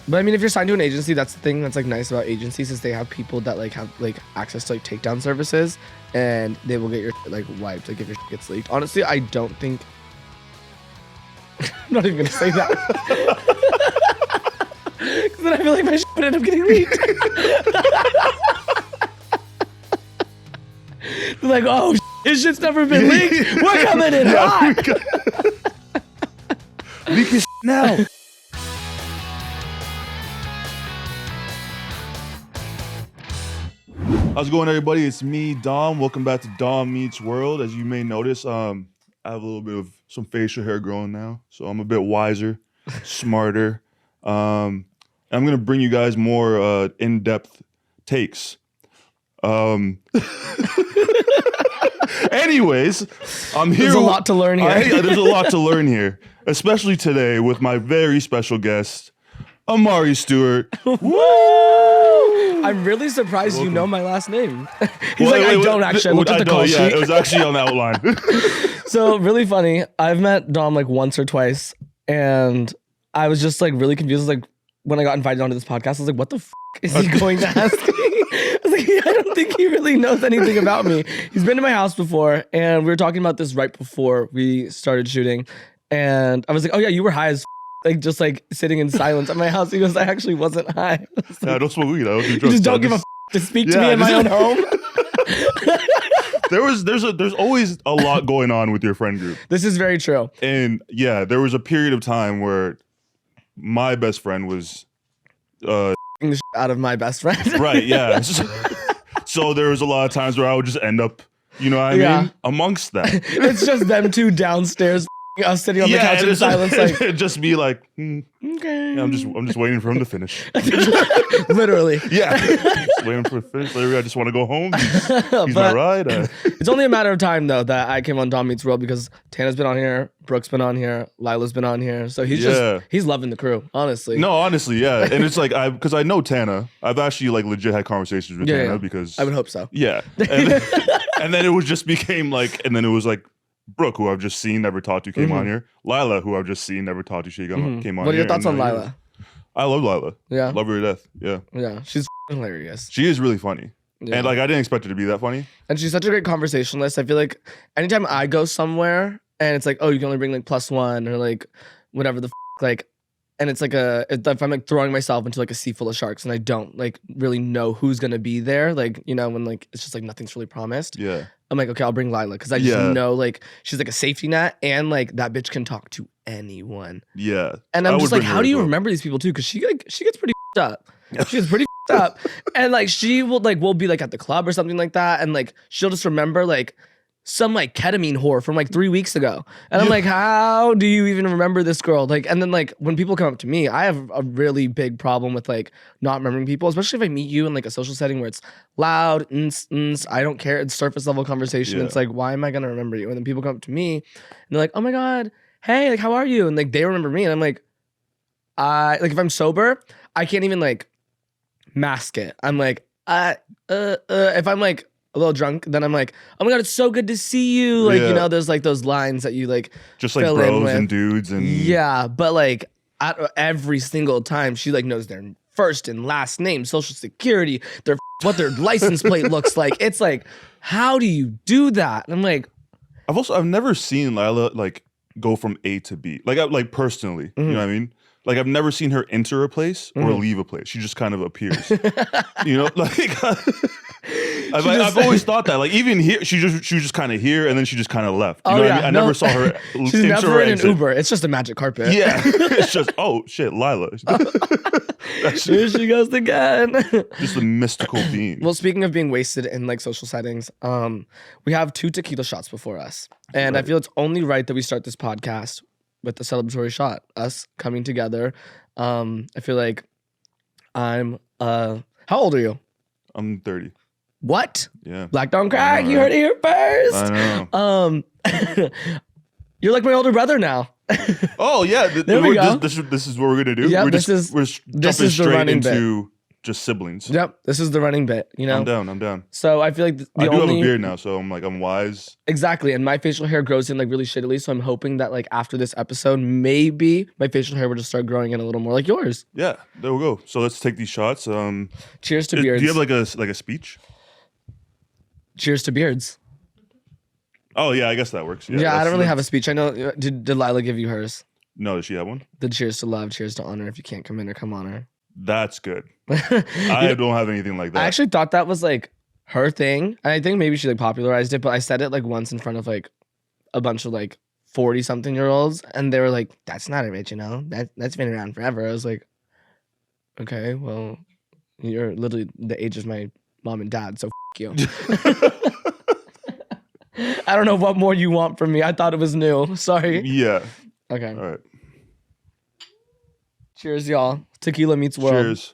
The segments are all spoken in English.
But I mean, if you're signed to an agency, that's the thing that's like nice about agencies is they have people that like have like access to like takedown services, and they will get your like wiped, like if your gets leaked. Honestly, I don't think. I'm not even gonna say that. Because then I feel like my shit would end up getting leaked. They're like, oh, his shit's never been leaked. We're coming in hot. Leak his now. How's it going, everybody? It's me, Dom. Welcome back to Dom Meets World. As you may notice, I have a little bit of some facial hair growing now, so I'm a bit wiser, smarter. I'm gonna bring you guys more in-depth takes. Anyways, I'm here. There's a lot to learn here. There's a lot to learn here, especially today with my very special guest, Imari Stuart. Woo! I'm really surprised you know my last name. He's I don't actually. I looked at the call sheet. Yeah, it was actually on the outline. So really funny. I've met Dom like once or twice, and I was just like really confused. Like when I got invited onto this podcast, I was like, "What the f is he going to ask me?" I was like, "I don't think he really knows anything about me." He's been to my house before, and we were talking about this right before we started shooting, and I was like, "Oh yeah, you were high as." Like just like sitting in silence at my house. He goes, I actually wasn't high. Like, I don't smoke weed. I don't do drugs. You just don't give a f to speak to me in my own home. There's always a lot going on with your friend group. This is very true. And yeah, there was a period of time where my best friend was the shit out of my best friend. Right, yeah. So there was a lot of times where I would just end up, you know what I mean, amongst that. It's just them two downstairs. Us sitting on the couch in silence, like just be like, okay. Yeah, I'm just waiting for him to finish. Literally, yeah, just waiting for him to finish. Literally, I just want to go home. He's my ride. It's only a matter of time though that I came on Dom Meets World because Tana's been on here, Brooke's been on here, Lilah's been on here, so he's loving the crew. Honestly, no, honestly, yeah, and it's like because I know Tana, I've actually like legit had conversations with Tana because I would hope so. Yeah, and then it was just became like, and then it was like. Brooke, who I've just seen, never talked to, came on here. Lilah, who I've just seen, never talked to, she came on here. What are your thoughts on Lilah? I love Lilah. Yeah. Love her to death. Yeah. Yeah, she's hilarious. She is really funny. Yeah. And like, I didn't expect her to be that funny. And she's such a great conversationalist. I feel like anytime I go somewhere and it's like, oh, you can only bring like +1 or like whatever the like, and it's like if I'm like throwing myself into like a sea full of sharks and I don't like really know who's gonna be there, like, you know, when like it's just like nothing's really promised. Yeah. I'm like, okay, I'll bring Lilah because I just know like she's like a safety net and like that bitch can talk to anyone. Yeah. And I'm just like, how do you remember these people too? Because she gets pretty up. She gets pretty up. And like she will like we'll be like at the club or something like that, and like she'll just remember like some like ketamine whore from like 3 weeks ago. And I'm like, how do you even remember this girl? Like, and then like when people come up to me, I have a really big problem with like not remembering people, especially if I meet you in like a social setting where it's loud, I don't care. It's surface level conversation. It's like, why am I gonna remember you? And then people come up to me and they're like, oh my God, hey, like, how are you? And like, they remember me. And I'm like, if I'm sober, I can't even like mask it. I'm like, if I'm like, a little drunk, then I'm like, oh my God, it's so good to see you. Like, you know, there's like those lines that you like just like bros and dudes and but like every single time she like knows their first and last name, social security, what their license plate looks like. It's like, how do you do that? And I'm like, I've never seen Lilah like go from A to B. Like personally, you know what I mean? Like I've never seen her enter a place or leave a place. She just kind of appears. You know, like I've always thought that. Like even here, she was just kind of here and then she just kind of left. You know what I mean? I never saw her. She's never in an Uber. It's just a magic carpet. Yeah, it's just oh shit, Lilah. Here she goes again. Just a mystical being. Well, speaking of being wasted in like social settings, we have 2 tequila shots before us, and I feel it's only right that we start this podcast with the celebratory shot, us coming together. I feel like how old are you? I'm 30. What? Yeah. Black don't crack. You heard it here first. I know. You're like my older brother now. Oh yeah. There we go. This is what we're gonna do. Yeah, we're this is jumping straight into just siblings. Yep, this is the running bit, you know? I'm down. So I feel like I do have a beard now, so I'm wise. Exactly, and my facial hair grows in like really shittily, so I'm hoping that like after this episode, maybe my facial hair will just start growing in a little more like yours. Yeah, there we go. So let's take these shots. Cheers to beards. Do you have like a speech? Cheers to beards. Oh yeah, I guess that works. Yeah, I don't really have a speech. I know. Did Lilah give you hers? No, does she have one? The cheers to love, cheers to honor. If you can't come in or come on her. That's good. I don't have anything like that. I actually thought that was like her thing. And I think maybe she like popularized it, but I said it like once in front of like a bunch of like 40-something-year-olds, and they were like, "That's not a bitch, you know? That's been around forever." I was like, "Okay, well, you're literally the age of my mom and dad, so you." I don't know what more you want from me. I thought it was new. Sorry. Yeah. Okay. All right. Cheers, y'all. Tequila meets world. Cheers.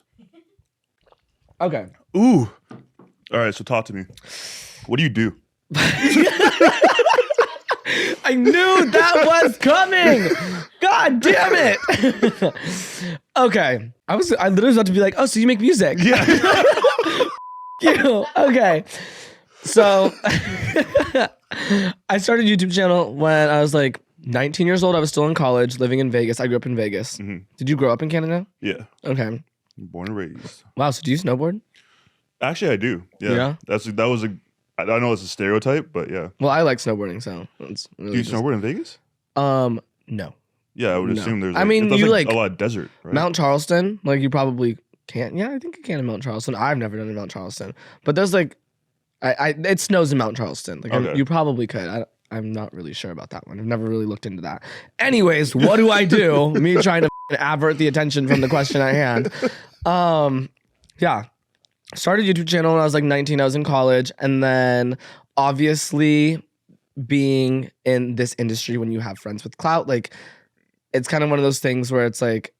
Okay. Ooh. All right, so talk to me. What do you do? I knew that was coming. God damn it. Okay. I literally was about to be like, oh, so you make music. Yeah. You. Okay. So I started a YouTube channel when I was like 19 years old. I was still in college, living in Vegas. I grew up in Vegas. Mm-hmm. Did you grow up in Canada? Yeah. Okay. Born and raised. Wow. So do you snowboard? Actually, I do. Yeah. Yeah? I know it's a stereotype, but yeah. Well, I like snowboarding, so it's really Do you snowboard in Vegas? No. Yeah, I would assume there's. I mean, you like a lot of desert, right? Mount Charleston. Like you probably can't. Yeah, I think you can in Mount Charleston. I've never done in Mount Charleston, but there's like, it snows in Mount Charleston. Like Okay. you probably could. I'm not really sure about that one. I've never really looked into that. Anyways, what do I do? Me trying to avert the attention from the question at hand. Yeah. Started a YouTube channel when I was like 19. I was in college, and then obviously being in this industry when you have friends with clout, like it's kind of one of those things where it's like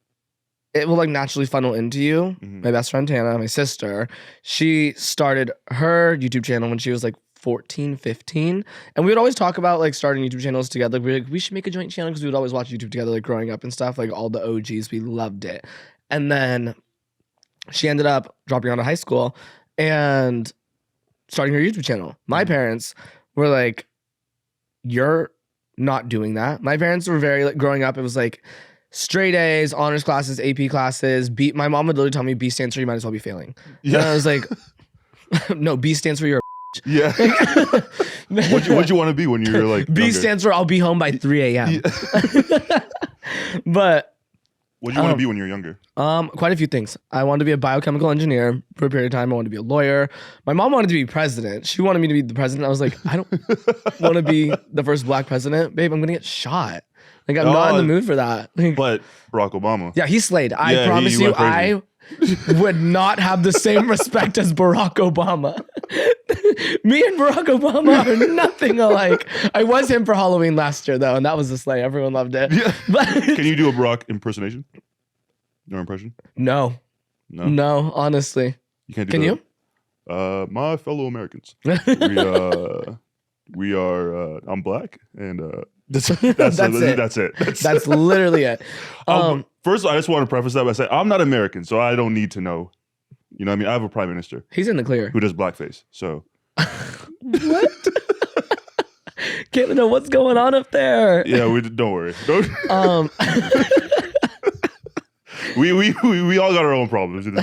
it will like naturally funnel into you. Mm-hmm. My best friend Tana, my sister, she started her YouTube channel when she was like 14, 15. And we would always talk about like starting YouTube channels together. Like, we should make a joint channel because we would always watch YouTube together, like growing up and stuff. Like all the OGs, we loved it. And then she ended up dropping out of high school and starting her YouTube channel. My parents were like, "You're not doing that." My parents were very like, growing up, it was like straight A's, honors classes, AP classes. My mom would literally tell me B stands for you might as well be failing. Yeah. And I was like, no, B stands for you're a yeah. What'd you want to be when you were like B younger? stands for I'll be home by 3 a.m. Yeah. But what'd you want to be when you were younger? Quite a few things. I wanted to be a biochemical engineer for a period of time. I wanted to be a lawyer. My mom wanted to be president. She wanted me to be the president. I was like, I don't want to be the first black president. Babe, I'm going to get shot. Like, I'm not in the mood for that. Like, but Barack Obama. Yeah, he slayed. I promise you, I would not have the same respect as Barack Obama. Me and Barack Obama are nothing alike. I was him for Halloween last year, though, and that was a slay. Everyone loved it. Yeah. But Can you do a Barack impersonation? Your impression? No, honestly. You can't do Can that. you? My fellow Americans. We are I'm black, and that's it. That's literally it. First, I just want to preface that by saying I'm not American, so I don't need to know. You know what I mean? I have a prime minister. He's in the clear. Who does blackface, so. What? Can't know what's going on up there. Yeah, don't worry. We all got our own problems. You know?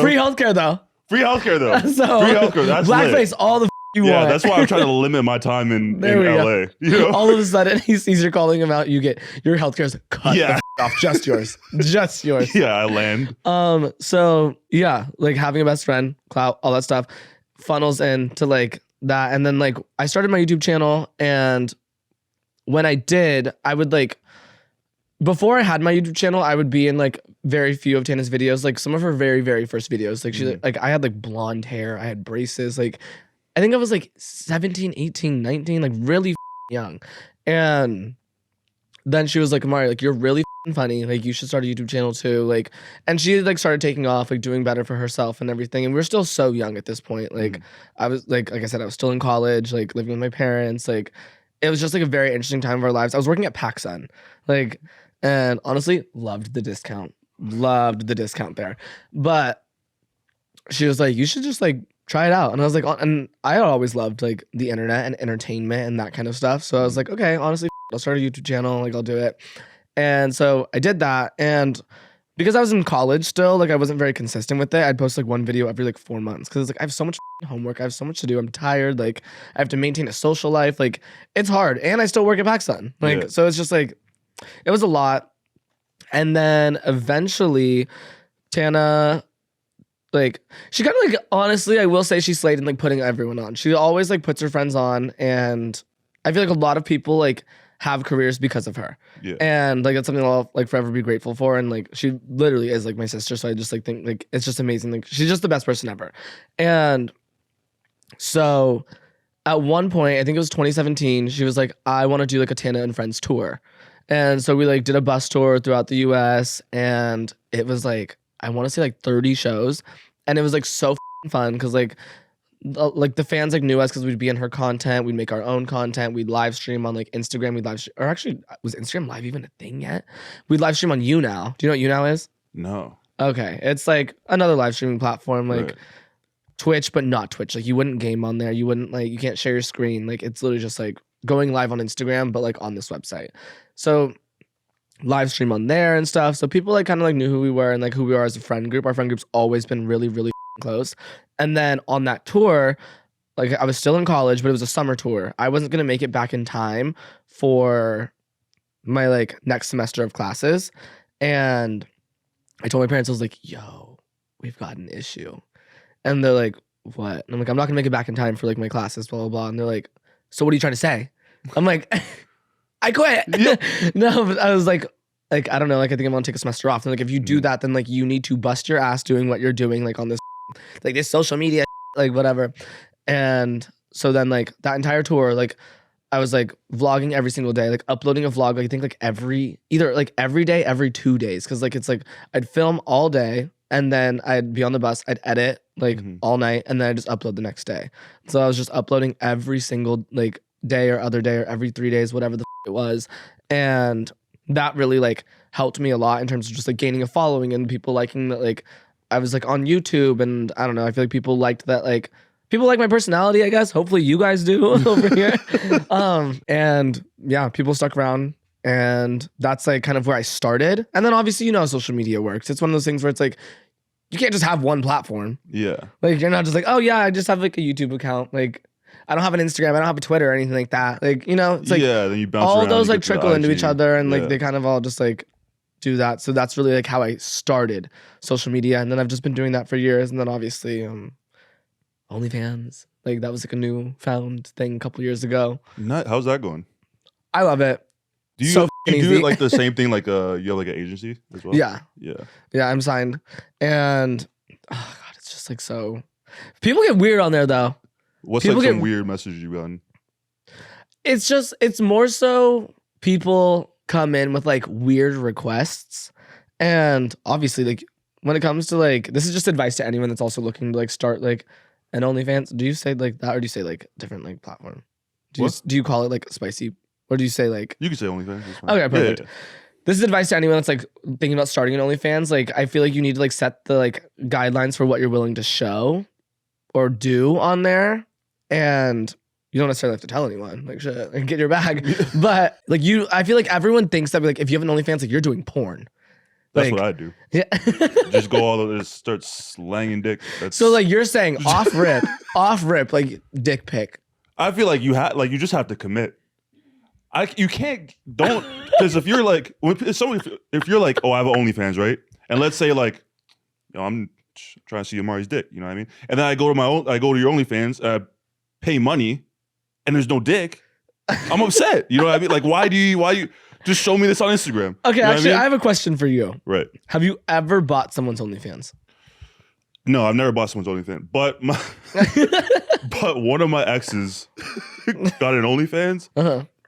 Free healthcare though. Free healthcare though. So, free healthcare. That's blackface all the you want. Yeah, that's why I'm trying to limit my time in LA. You know? All of a sudden, he sees you're calling him out. You get your healthcare's cut the off. Just yours. Just yours. Yeah, I land. So yeah, like having a best friend, clout, all that stuff funnels into like that. And then like I started my YouTube channel, and when I did, I would like before I had my YouTube channel, I would be in like very few of Tana's videos, like some of her very, very first videos. Like she like I had like blonde hair, I had braces, like I think I was like 17, 18, 19, like really young. And then she was like, Imari, like you're really funny. Like you should start a YouTube channel too. Like, and she like started taking off, like doing better for herself and everything. And we're still so young at this point. Like I was like I said, I was still in college, like living with my parents. Like it was just like a very interesting time of our lives. I was working at PacSun, like, and honestly loved the discount. loved the discount there. But she was like, you should just like try it out. And I was like, and I always loved like the internet and entertainment and that kind of stuff. So I was like, okay, honestly, I'll start a YouTube channel. Like I'll do it. And so I did that. And because I was in college still, like I wasn't very consistent with it. I'd post like one video every like 4 months because like I have so much homework. I have so much to do. I'm tired. Like I have to maintain a social life. Like it's hard. And I still work at PacSun. Like, so it's just like, it was a lot. And then eventually Tana, like she kind of like, honestly, I will say she slayed in like putting everyone on. She always like puts her friends on. And I feel like a lot of people like have careers because of her. Yeah. And like that's something I'll like forever be grateful for. And like she literally is like my sister. So I just like think like it's just amazing. Like she's just the best person ever. And so at one point, I think it was 2017, she was like, I want to do like a Tana and Friends tour. And so we like did a bus tour throughout the US and it was like, I want to say like 30 shows. And it was like so fun because like the fans like knew us because we'd be in her content, we'd make our own content, we'd live stream on like Instagram, or actually was Instagram Live even a thing yet? We'd live stream on YouNow. Do you know what YouNow is? No. Okay, it's like another live streaming platform like Twitch, but not Twitch. Like you wouldn't game on there, you wouldn't like, you can't share your screen. Like it's literally just like going live on Instagram, but like on this website. So live stream on there and stuff. So people like kind of like knew who we were and like who we are as a friend group. Our friend group's always been really, really close. And then on that tour, like I was still in college, but it was a summer tour. I wasn't going to make it back in time for my like next semester of classes. And I told my parents, I was like, yo, we've got an issue. And they're like, what? And I'm like, I'm not going to make it back in time for like my classes, blah, blah, blah. And they're like, so what are you trying to say? I'm like, I quit. Yep. No, but I was like, I don't know. Like, I think I'm going to take a semester off. And like, if you do that, then like you need to bust your ass doing what you're doing, like on this, like this social media, like whatever. And so then like that entire tour, like I was like vlogging every single day, like uploading a vlog, like I think like either like every day, every 2 days. Cause like, it's like I'd film all day and then I'd be on the bus, I'd edit like all night and then I just upload the next day. So I was just uploading every single like day or other day or every 3 days, whatever the it was. And that really like helped me a lot in terms of just like gaining a following and people liking that. Like I was like on YouTube and I don't know, I feel like people liked that, like people like my personality, I guess. Hopefully you guys do over here. And yeah, people stuck around and that's like kind of where I started. And then obviously, you know how social media works. It's one of those things where it's like, you can't just have one platform. Yeah. Like you're not just like, oh yeah, I just have like a YouTube account. Like I don't have an Instagram, I don't have a Twitter or anything like that. Like, you know, it's like then you bounce all around, those like trickle into each other and like they kind of all just like do that. So that's really like how I started social media. And then I've just been doing that for years. And then obviously OnlyFans, like that was like a new found thing a couple years ago. How's that going? I love it. Do you do it like the same thing like you have like an agency as well? Yeah, I'm signed. And oh god, it's just like so people get weird on there though. What's people like some weird messages you've gotten? It's more so people come in with like weird requests. And obviously like when it comes to like, this is just advice to anyone that's also looking to like start like an OnlyFans. Do you say like that or do you say like different like platform? Do you call it like spicy or do you say like? You can say OnlyFans. Okay, perfect. Yeah. This is advice to anyone that's like thinking about starting an OnlyFans. Like I feel like you need to like set the like guidelines for what you're willing to show or do on there. And you don't necessarily have to tell anyone, like shit, like get your bag. But like I feel like everyone thinks that like if you have an OnlyFans, like you're doing porn. That's like, what I do. Yeah. Just go all over, just start slanging dick. So like you're saying off rip, like dick pic. I feel like you just have to commit. You can't because if you're like if you're like, oh, I have an OnlyFans, right? And let's say like, you know, I'm trying to see Imari's dick, you know what I mean? And then I go to your OnlyFans, pay money, and there's no dick. I'm upset. You know what I mean? Like, why do you just show me this on Instagram? Okay, you know actually, I have a question for you. Right. Have you ever bought someone's OnlyFans? No, I've never bought someone's OnlyFans. But but one of my exes got an OnlyFans,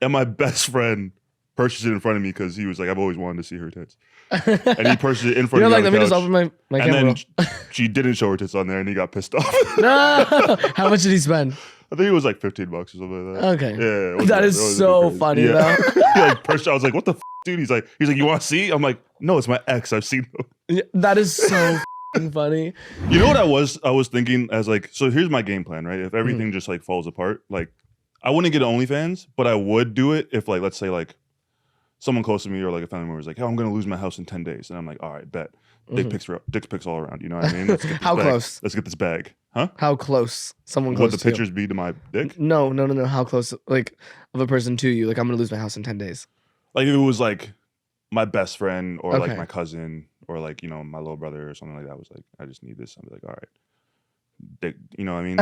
and my best friend purchased it in front of me because he was like, I've always wanted to see her tits. And he purchased it in front of me. Let me just open my camera. And then she didn't show her tits on there, and he got pissed off. No, how much did he spend? I think it was like $15 or something like that. Okay. Yeah. That is so funny though. I was like, what the f, dude? He's like, you want to see? I'm like, no, it's my ex. I've seen them. Yeah, that is so funny. You know what I was thinking as like, so here's my game plan, right? If everything just like falls apart, like I wouldn't get OnlyFans, but I would do it if like, let's say like someone close to me or like a family member is like, oh, I'm gonna lose my house in 10 days. And I'm like, all right, bet. Dick pics all around. You know what I mean? Let's get this How bag. close? Let's get this bag. Huh? How close? Someone close What the to you. pictures be to my dick? No. How close, like, of a person to you? Like, I'm gonna lose my house in 10 days. Like if it was like my best friend or like Okay. my cousin or like, you know, my little brother or something like that was like, I just need this. I'd be like, all right. Dick, you know what I mean?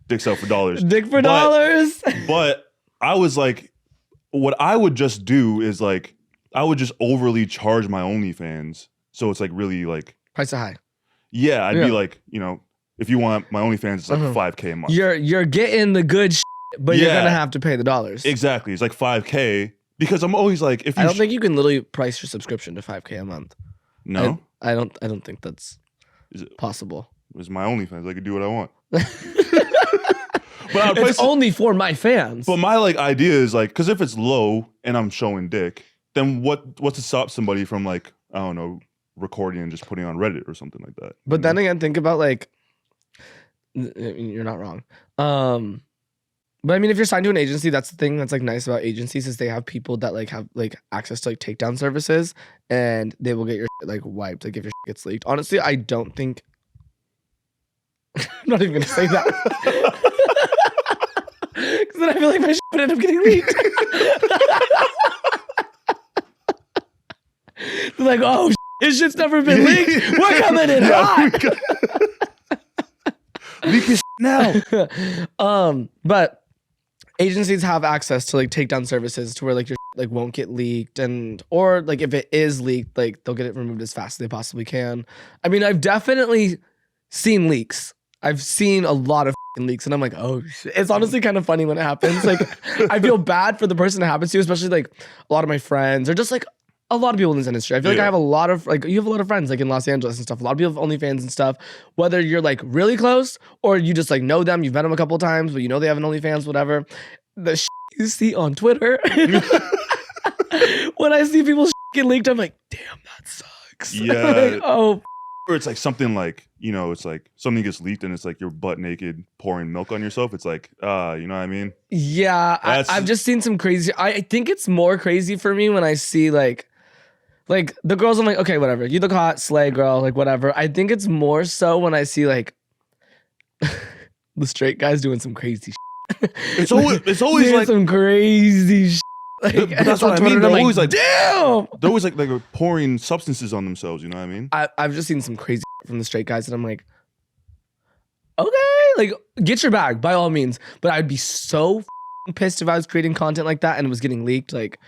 Dick sell for dollars. Dick for dollars. But I was like, what I would just do is like, I would just overly charge my OnlyFans. So it's like really like Price are high. yeah, I'd be like, you know, if you want my OnlyFans, it's like $5K a month. You're getting the good but you're gonna have to pay the dollars. Exactly. It's like $5K because I'm always like, if you I don't think you can literally price your subscription to $5K a month. No? I don't think that's possible. It's my OnlyFans. I can do what I want. But it's only for my fans. But my like idea is like, because if it's low and I'm showing dick, then what's to stop somebody from like, I don't know, recording and just putting on Reddit or something like that. But then again, think about like, you're not wrong. But I mean, if you're signed to an agency, that's the thing that's like nice about agencies is they have people that like have like access to like takedown services and they will get your shit, like wiped, like if your shit gets leaked. Honestly, I don't think. I'm not even gonna say that. Because then I feel like my shit would end up getting leaked. They're like, oh, his shit's never been leaked. We're coming in hot. Leak his now. But agencies have access to like takedown services to where like your like won't get leaked or like if it is leaked, like they'll get it removed as fast as they possibly can. I mean, I've definitely seen leaks. I've seen a lot of leaks and I'm like, oh shit. It's honestly kind of funny when it happens. Like I feel bad for the person it happens to, especially like a lot of my friends or just like a lot of people in this industry. I feel like I have a lot of like you have a lot of friends like in Los Angeles and stuff. A lot of people have OnlyFans and stuff. Whether you're like really close or you just like know them, you've met them a couple of times, but you know they have an OnlyFans, whatever. The shit you see on Twitter. When I see people get leaked, I'm like, damn, that sucks. Yeah. Like, oh. Or it's like something like, you know, it's like something gets leaked and it's like you're butt naked pouring milk on yourself. It's like, you know what I mean? Yeah, I've just seen some crazy. I think it's more crazy for me when I see like the girls. I'm like, okay, whatever. You look hot, slay, girl, like whatever. I think it's more so when I see like the straight guys doing some crazy shit. It's always like some crazy shit. Like, but that's what I mean. They're always like, damn. They're always like pouring substances on themselves. You know what I mean? I've just seen some crazy shit from the straight guys, and I'm like, okay, like get your bag by all means. But I'd be so pissed if I was creating content like that and it was getting leaked. Like,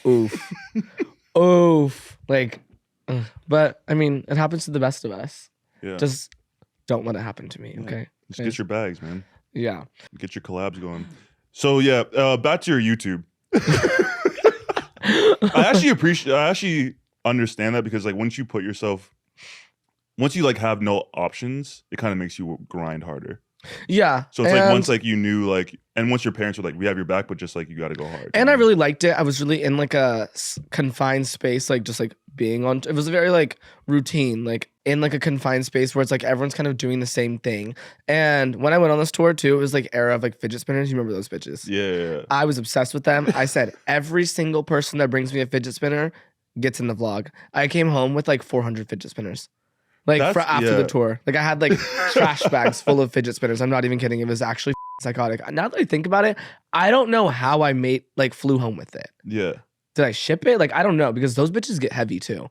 oof, oof. Like, but I mean, it happens to the best of us. Yeah. Just don't let it happen to me. Okay. Just get your bags, man. Yeah. Get your collabs going. So yeah, back to your YouTube. I actually understand that because like once you like have no options, it kind of makes you grind harder. Yeah. So it's like once like you knew like, and once your parents were like, we have your back, but just like you got to go hard. And I really liked it. I was really in like a confined space, like just like being on. It was a very like routine, like in like a confined space where it's like everyone's kind of doing the same thing. And when I went on this tour too, it was like era of like fidget spinners. You remember those bitches? Yeah. I was obsessed with them. I said every single person that brings me a fidget spinner gets in the vlog. I came home with like 400 fidget spinners. Like after the tour. Like I had like trash bags full of fidget spinners. I'm not even kidding. It was actually psychotic. Now that I think about it, I don't know how I flew home with it. Yeah. Did I ship it? Like I don't know because those bitches get heavy too.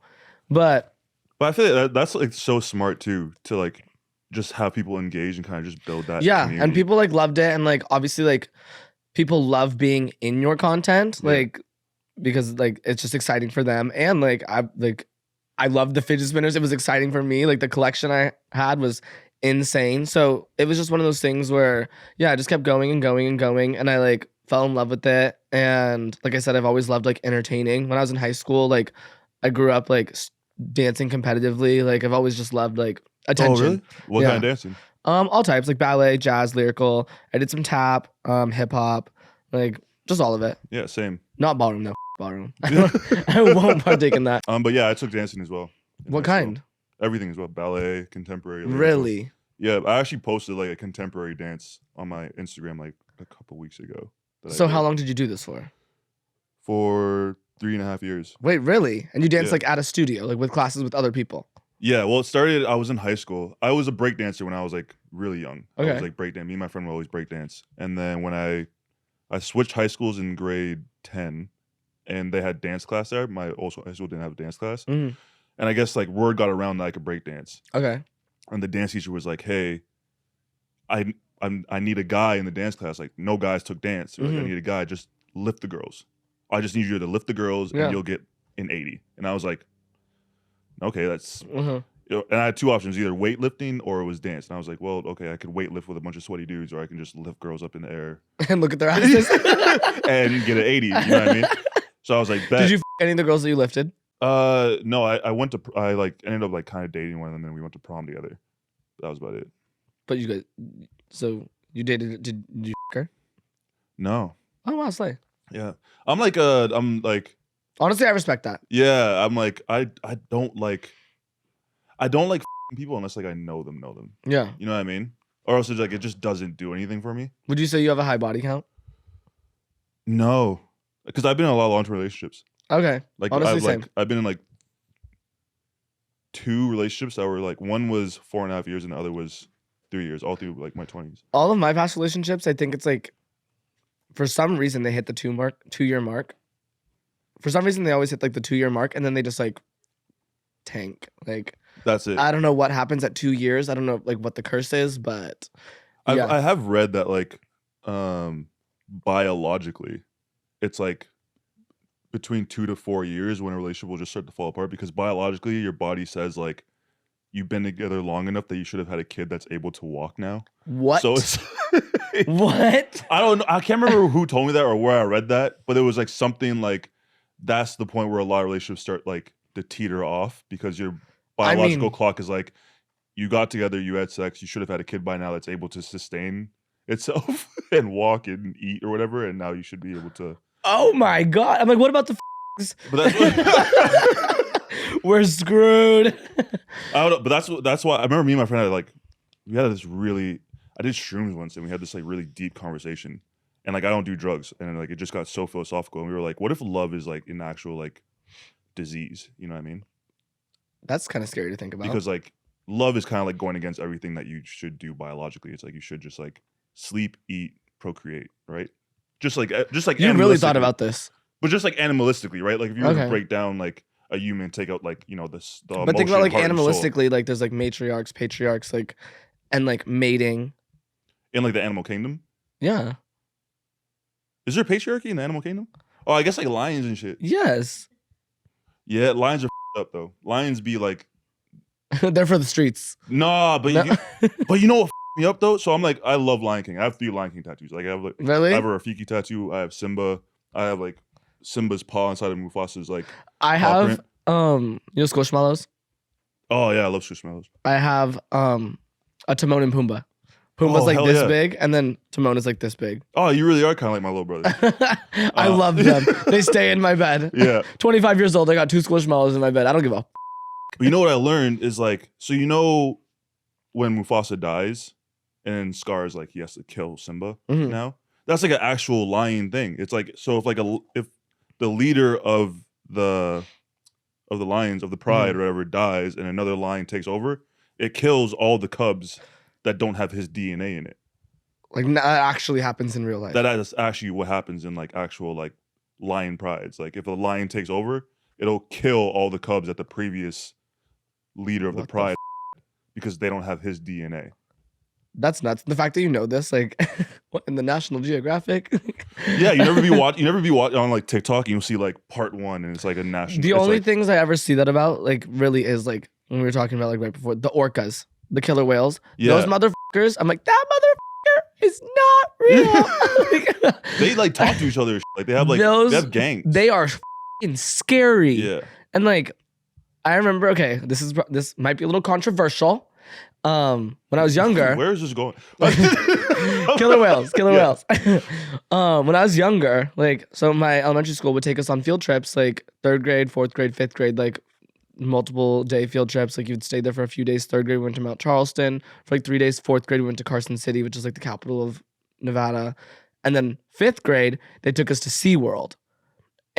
But I feel like that's like so smart too to like just have people engage and kind of just build that. Yeah, community. and people like loved it and like obviously like people love being in your content like because like it's just exciting for them and like I loved the fidget spinners. It was exciting for me. Like the collection I had was insane. So it was just one of those things where, yeah, I just kept going and going and going. And I like fell in love with it. And like I said, I've always loved like entertaining. When I was in high school, like I grew up like dancing competitively. Like I've always just loved like attention. Oh, really? What kind of dancing? All types, like ballet, jazz, lyrical. I did some tap, hip hop, like just all of it. Yeah, same. Not ballroom though. ballroom. I won't partake in that. But yeah, I took dancing as well. What kind? Everything as well. Ballet, contemporary. Really? Yeah, I actually posted like a contemporary dance on my Instagram like a couple weeks ago. So how long did you do this for? For 3.5 years. Wait, really? And you danced like at a studio, like with classes with other people? Yeah, well, it started, I was in high school. I was a break dancer when I was like really young. Okay. I was like break dance. Me and my friend would always break dance. And then when I switched high schools in grade 10 and they had dance class there. My old high school didn't have a dance class. Mm-hmm. And I guess like word got around that I could break dance. Okay. And the dance teacher was like, hey, I need a guy in the dance class. Like no guys took dance. Like, I need a guy, just lift the girls. I just need you to lift the girls and you'll get an 80. And I was like, okay, that's, and I had two options, either weightlifting or it was dance. And I was like, well, okay, I could weightlift with a bunch of sweaty dudes or I can just lift girls up in the air. And look at their asses. And get an 80, you know what I mean? So I was like, bet. Did you any of the girls that you lifted? No, I like ended up like kind of dating one and then we went to prom together. That was about it. But you guys, so you dated, did you her? No. Oh, wow, slay. Yeah. I'm like, honestly, I respect that. Yeah, I'm like, I don't like people unless like I know them. Yeah. You know what I mean? Or else it's like, it just doesn't do anything for me. Would you say you have a high body count? No. Because I've been in a lot of long-term relationships. Okay. Like, honestly, same. I've been in like 2 relationships that were like, one was 4.5 years and the other was 3 years, all through like my 20s. All of my past relationships, I think it's like, for some reason they hit the 2-year mark. For some reason they always hit like the 2-year mark and then they just like tank. Like that's it. I don't know what happens at 2 years. I don't know like what the curse is, but yeah. I have read that like biologically it's like between 2 to 4 years when a relationship will just start to fall apart because biologically your body says like you've been together long enough that you should have had a kid that's able to walk now. What? So it's what? I don't know. I can't remember who told me that or where I read that, but it was like something like that's the point where a lot of relationships start like to teeter off because your biological clock is like you got together, you had sex, you should have had a kid by now that's able to sustain itself and walk and eat or whatever, and now you should be able to. Oh my god! I'm like, what about the? But that's what we're screwed. I don't know, but that's why I remember me and my friend we had this really. I did shrooms once and we had this like really deep conversation, and like I don't do drugs, and like it just got so philosophical, and we were like, what if love is like an actual like disease? You know what I mean? That's kind of scary to think about. Because like love is kind of like going against everything that you should do biologically. It's like you should just like sleep, eat, procreate, right? Just like you really thought about this, but just like animalistically, right? Like if you were to break down like a human, take out like the but think about like animalistically, like there's like matriarchs, patriarchs, like and like mating in like the animal kingdom. Yeah. Is there patriarchy in the animal kingdom? Oh, I guess like lions and shit. Yes. Yeah, lions are up though. Lions be like they're for the streets. Nah, but you know what me up though? So I'm like, I love Lion King. I have 3 Lion King tattoos. Like I have like really? I have a Rafiki tattoo. I have Simba. I have like Simba's paw inside of Mufasa's like. I have print. You know Squishmallows? Oh yeah, I love Squishmallows. I have a Timon and Pumbaa. Pumbaa's like this big, and then Timon is like this big. Oh, you really are kind of like my little brother. I love them. They stay in my bed. Yeah. 25 years old, I got 2 Squishmallows in my bed. I don't give a. But you know what I learned is like, so you know when Mufasa dies and Scar is like he has to kill Simba now? That's like an actual lion thing. It's like, so if the leader of the lions, of the pride or whatever dies and another lion takes over, it kills all the cubs that don't have his DNA in it. Like that actually happens in real life. That is actually what happens in like actual like lion prides. Like if a lion takes over, it'll kill all the cubs that the previous leader of the pride because they don't have his DNA. That's nuts. The fact that you know this, like, in the National Geographic. Yeah, you never be watching on like TikTok. And you'll see like part 1, and it's like a national. The only things I ever see that about, like, really is like when we were talking about like right before the orcas, the killer whales. Yeah. Those motherfuckers. I'm like, that motherfucker is not real. They like talk to each other. Like they have gangs. They are fucking scary. Yeah. And like, I remember. Okay, this might be a little controversial. When I was younger, Where is this going? killer whales. When I was younger, like, so my elementary school would take us on field trips, like 3rd grade, 4th grade, 5th grade, like multiple day field trips. Like, you'd stay there for a few days. 3rd grade, we went to Mount Charleston for like 3 days. 4th grade, we went to Carson City, which is like the capital of Nevada. And then 5th grade, they took us to SeaWorld.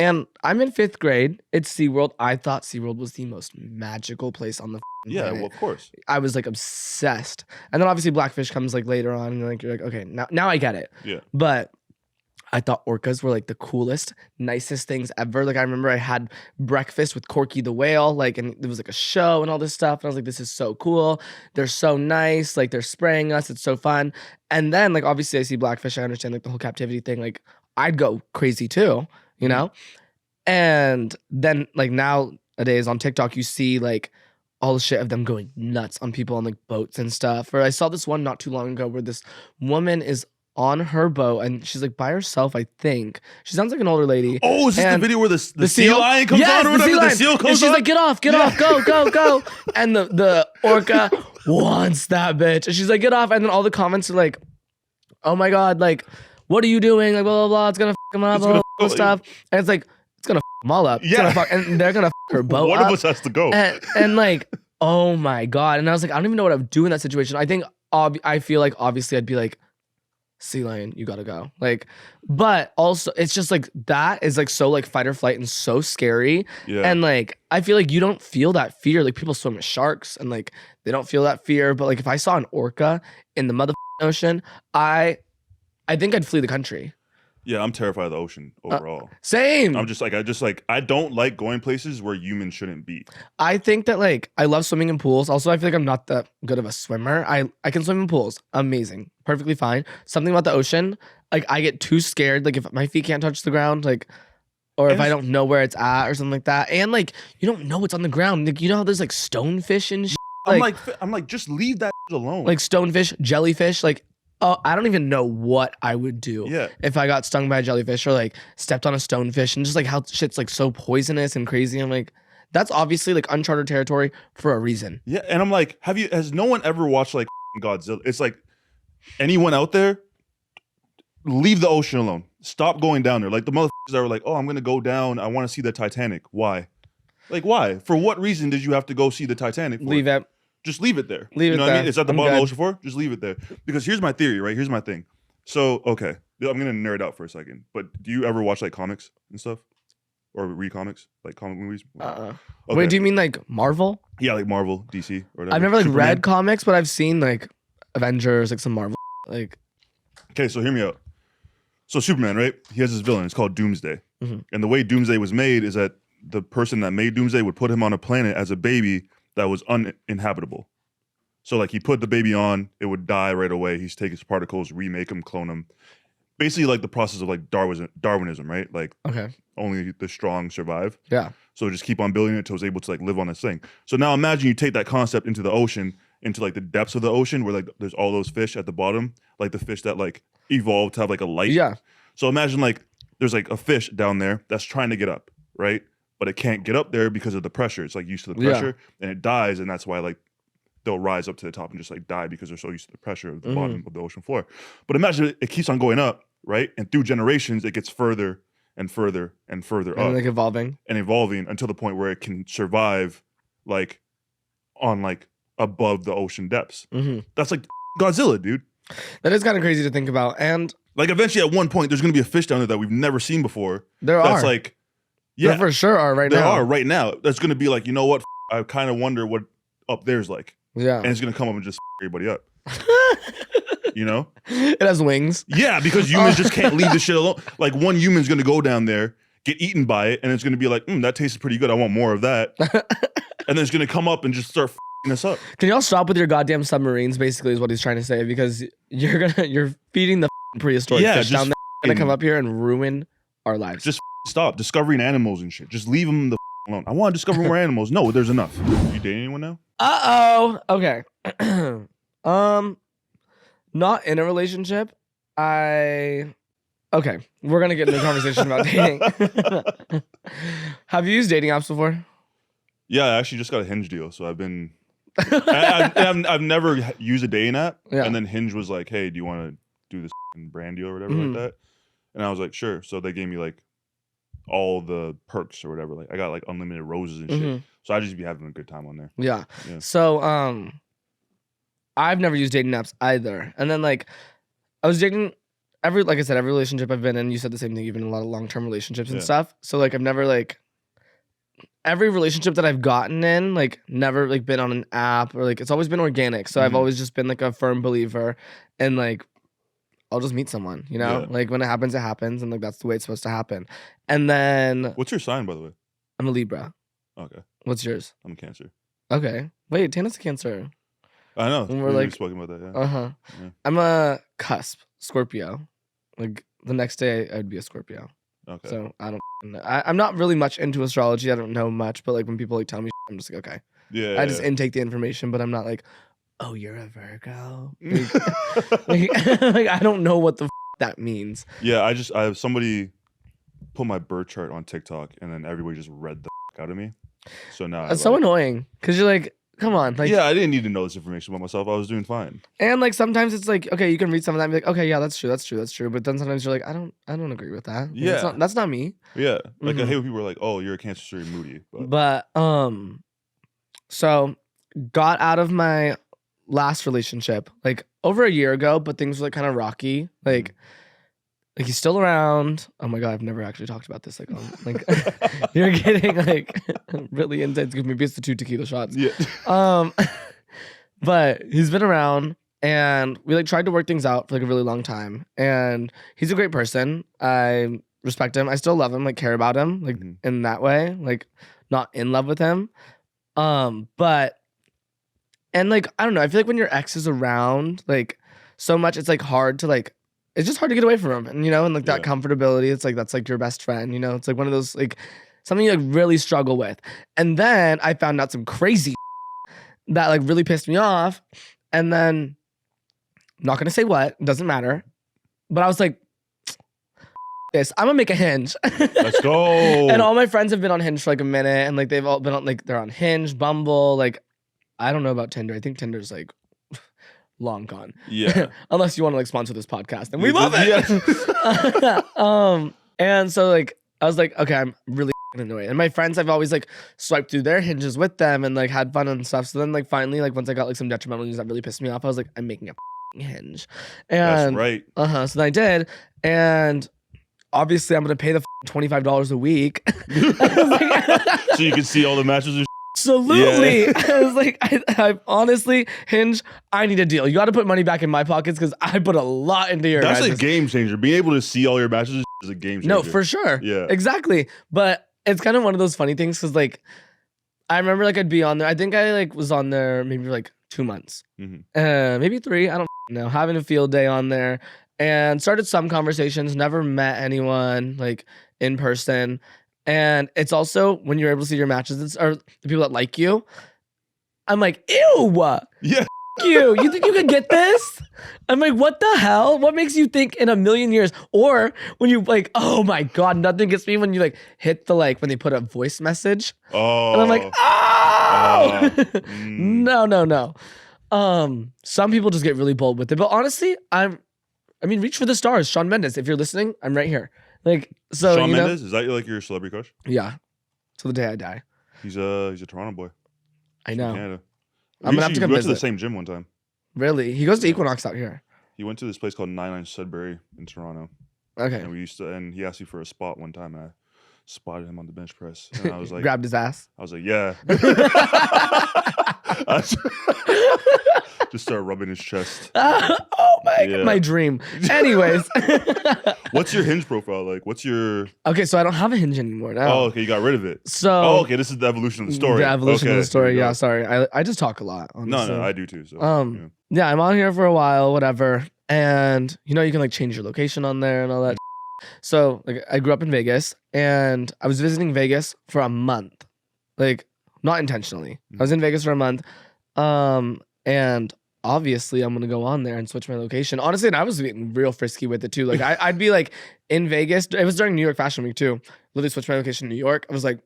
And I'm in 5th grade. It's SeaWorld. I thought SeaWorld was the most magical place on the Yeah, planet. well, of course. I was like obsessed. And then obviously Blackfish comes like later on, and like you're like, okay, now I get it. Yeah. But I thought orcas were like the coolest, nicest things ever. Like, I remember I had breakfast with Corky the whale, like, and there was like a show and all this stuff. And I was like, this is so cool. They're so nice. Like, they're spraying us. It's so fun. And then, like, obviously I see Blackfish. I understand like the whole captivity thing. Like, I'd go crazy too, you know? And then like nowadays on TikTok, you see like all the shit of them going nuts on people on like boats and stuff. Or I saw this one not too long ago where this woman is on her boat and she's like by herself, I think. She sounds like an older lady. Oh, is this the video where the sea seal lion comes on or whatever? The seal comes and she's on? like, get off, go. And the orca wants that bitch. And she's like, get off. And then all the comments are like, oh my God, like, what are you doing? Like, blah, blah, blah. It's gonna fuck him up, blah, blah, stuff. And it's like, it's gonna fuck them all up. It's gonna fuck, and they're gonna fuck her boat One up. of us has to go. And like, oh my God. And I was like, I don't even know what I would do in that situation. I think, I feel like obviously I'd be like, sea lion, you gotta go. Like, but also it's just like, that is like so like fight or flight and so scary. Yeah. And like, I feel like you don't feel that fear. Like, people swim with sharks and like, they don't feel that fear. But like, if I saw an orca in the mother ocean, I think I'd flee the country. Yeah, I'm terrified of the ocean overall. Same. I don't like going places where humans shouldn't be. I think that like, I love swimming in pools. Also, I feel like I'm not that good of a swimmer. I can swim in pools. Amazing. Perfectly fine. Something about the ocean, like, I get too scared. Like, if my feet can't touch the ground, like, or if I don't know where it's at or something like that. And like, you don't know what's on the ground. Like, you know how there's like stonefish and shit? I'm like, just leave that alone. Like stonefish, jellyfish, like, oh, I don't even know what I would do if I got stung by a jellyfish or like stepped on a stonefish, and just like how shit's like so poisonous and crazy. I'm like, that's obviously like uncharted territory for a reason. Yeah, and I'm like, has no one ever watched like Godzilla? It's like, anyone out there, leave the ocean alone. Stop going down there. Like the motherfuckers that were like, oh, I'm gonna go down. I want to see the Titanic. Why? Like, why? For what reason did you have to go see the Titanic? Leave it. Just leave it there. Leave it know there. What I mean? It's at the bottom of good. the ocean floor. Just leave it there. Because here's my theory, right? Here's my thing. So, okay, I'm gonna nerd out for a second. But do you ever watch like comics and stuff, or read comics, like comic movies? Okay. Wait, do you mean like Marvel? Yeah, like Marvel, DC, or whatever. I've never like Superman. read comics, but I've seen like Avengers, like some Marvel, like. Okay, so hear me out. So Superman, right? He has this villain. It's called Doomsday. Mhm. And the way Doomsday was made is that the person that made Doomsday would put him on a planet as a baby that was uninhabitable. So like he put the baby on, it would die right away. He's take his particles, remake him, clone him. Basically like the process of like Darwinism, right? Like Okay. only the strong survive. Yeah. So just keep on building it until it's able to like live on this thing. So now imagine you take that concept into the ocean, into like the depths of the ocean where like there's all those fish at the bottom, like the fish that like evolved to have like a light. Yeah. So imagine like there's like a fish down there that's trying to get up, right? But it can't get up there because of the pressure. It's like used to the pressure and it dies, and that's why like they'll rise up to the top and just like die because they're so used to the pressure of the bottom of the ocean floor. But imagine it keeps on going up, right? And through generations, it gets further and further and further up. And like evolving. And evolving until the point where it can survive like on like above the ocean depths. Mm-hmm. That's like Godzilla, dude. That is kind of crazy to think about. And like eventually at one point, there's going to be a fish down there that we've never seen before. there That's are. like, yeah. There for sure are right now. There are right now. That's going to be like, you know what? I kind of wonder what up there's like. Yeah. And it's going to come up and just everybody up. You know? It has wings. Yeah, because humans just can't leave this shit alone. Like one human's going to go down there, get eaten by it, and it's going to be like, that tastes pretty good. I want more of that. And then it's going to come up and just start f***ing us up. Can y'all stop with your goddamn submarines, basically is what he's trying to say, because you're feeding the prehistoric fish down there. Gonna come up here and ruin our lives. Just stop discovering animals and shit. Just leave them the alone. I want to discover more animals. No, there's enough. You dating anyone now? Okay. Not in a relationship. Okay, we're gonna get into a conversation about dating. Have you used dating apps before? Yeah, I actually just got a Hinge deal, so I've been I've never used a dating app, Yeah. and then Hinge was like, "Hey, do you want to do this brand deal or whatever like that?" And I was like, "Sure." So they gave me like all the perks or whatever. Like I got like unlimited roses and shit. So I just be having a good time on there. Yeah. So I've never used dating apps either. And then like I was dating like I said, every relationship I've been in, you said the same thing, even a lot of long-term relationships and stuff. So like I've never like every relationship that I've gotten in, like never like been on an app or like it's always been organic. So I've always just been like a firm believer and like I'll just meet someone, you know? Like when it happens, and like that's the way it's supposed to happen. And then what's your sign, by the way? I'm a Libra. Okay. What's yours? I'm a Cancer. Okay. Wait, Tana's a Cancer. I know. And we're like spoken about that, yeah. I'm a cusp, Scorpio. Like the next day I'd be a Scorpio. Okay. So I don't know. I'm not really much into astrology. I don't know much, but like when people like tell me I'm just like, okay. Yeah. I just intake the information, but I'm not like, oh, you're a Virgo. Like I don't know what the that means. Yeah, I have somebody put my birth chart on TikTok and then everybody just read the out of me. So now it's so annoying because you're like, come on, like yeah, I didn't need to know this information about myself. I was doing fine. And like sometimes it's like, okay, you can read some of that and be like, okay, yeah, that's true. But then sometimes you're like, I don't agree with that. Yeah, that's not me. Yeah, like I hate when people are like, oh, you're a Cancer, so you're moody. But so got out of my last relationship like over a year ago, but things were like kind of rocky. Like he's still around. Oh my god, I've never actually talked about this. Like you're getting like really intense. Maybe it's the 2 tequila shots. Yeah. But he's been around, and we like tried to work things out for like a really long time. And he's a great person. I respect him. I still love him. Like care about him. Like in that way. Like not in love with him. But and like I don't know. I feel like when your ex is around like so much, it's like hard to like. It's just hard to get away from him, and you know, and like that comfortability. It's like that's like your best friend. You know, it's like one of those like something you like really struggle with. And then I found out some crazy that like really pissed me off. And then I'm not gonna say what, doesn't matter. But I was like, this, I'm gonna make a Hinge. Let's go. And all my friends have been on Hinge for like a minute, and like they've all been on like they're on Hinge, Bumble. Like I don't know about Tinder. I think Tinder's like long gone. Yeah. Unless you want to like sponsor this podcast, and we love it. Yeah. And so like I was like, okay, I'm really annoyed. And my friends, I've always like swiped through their Hinges with them and like had fun and stuff. So then like finally, like once I got like some detrimental news that really pissed me off, I was like, I'm making a Hinge. And that's right. So then I did, and obviously I'm gonna pay the $25 a week. So you can see all the matches and absolutely. Yeah. I was like, I honestly, Hinge, I need a deal. You got to put money back in my pockets because I put a lot into your That's guys'. a game changer. Being able to see all your matches is a game changer. No, for sure. Yeah. Exactly. But it's kind of one of those funny things because like, I remember like I'd be on there. I think I like was on there maybe like 2 months. Maybe 3. I don't know. Having a field day on there and started some conversations. Never met anyone like in person. And it's also when you're able to see your matches or the people that like you, I'm like, ew. Yeah. You think you could get this? I'm like, what the hell? What makes you think in a million years? Or when you like, oh my God, nothing gets me when you like hit the like, when they put a voice message. Oh. And I'm like, oh. No. Some people just get really bold with it. But honestly, I mean, reach for the stars. Shawn Mendes, if you're listening, I'm right here. Like, so Shawn Mendes, is that like your celebrity crush? Yeah, till the day I die. He's a Toronto boy. I know. Canada. I'm gonna have to come visit. We went visit. to the same gym one time. Really? He goes to Equinox out here. He went to this place called 99 Sudbury in Toronto. Okay. And he asked me for a spot one time, and I spotted him on the bench press, and I was like, grabbed his ass. I was like, yeah. Just start rubbing his chest. Oh my God, my dream. Anyways. What's your Hinge profile like? What's your... Okay, so I don't have a Hinge anymore now. Oh, okay, you got rid of it. So... Oh, okay, this is the evolution of the story. The evolution of the story, yeah, sorry. I just talk a lot, honestly. No, I do too. So, yeah, I'm on here for a while, whatever. And, you know, you can like change your location on there and all that. So, like, I grew up in Vegas, and I was visiting Vegas for a month. Like, not intentionally. I was in Vegas for a month. And obviously I'm gonna go on there and switch my location. Honestly, and I was getting real frisky with it too. Like I'd be like in Vegas. It was during New York Fashion Week too. Literally switched my location to New York. I was like,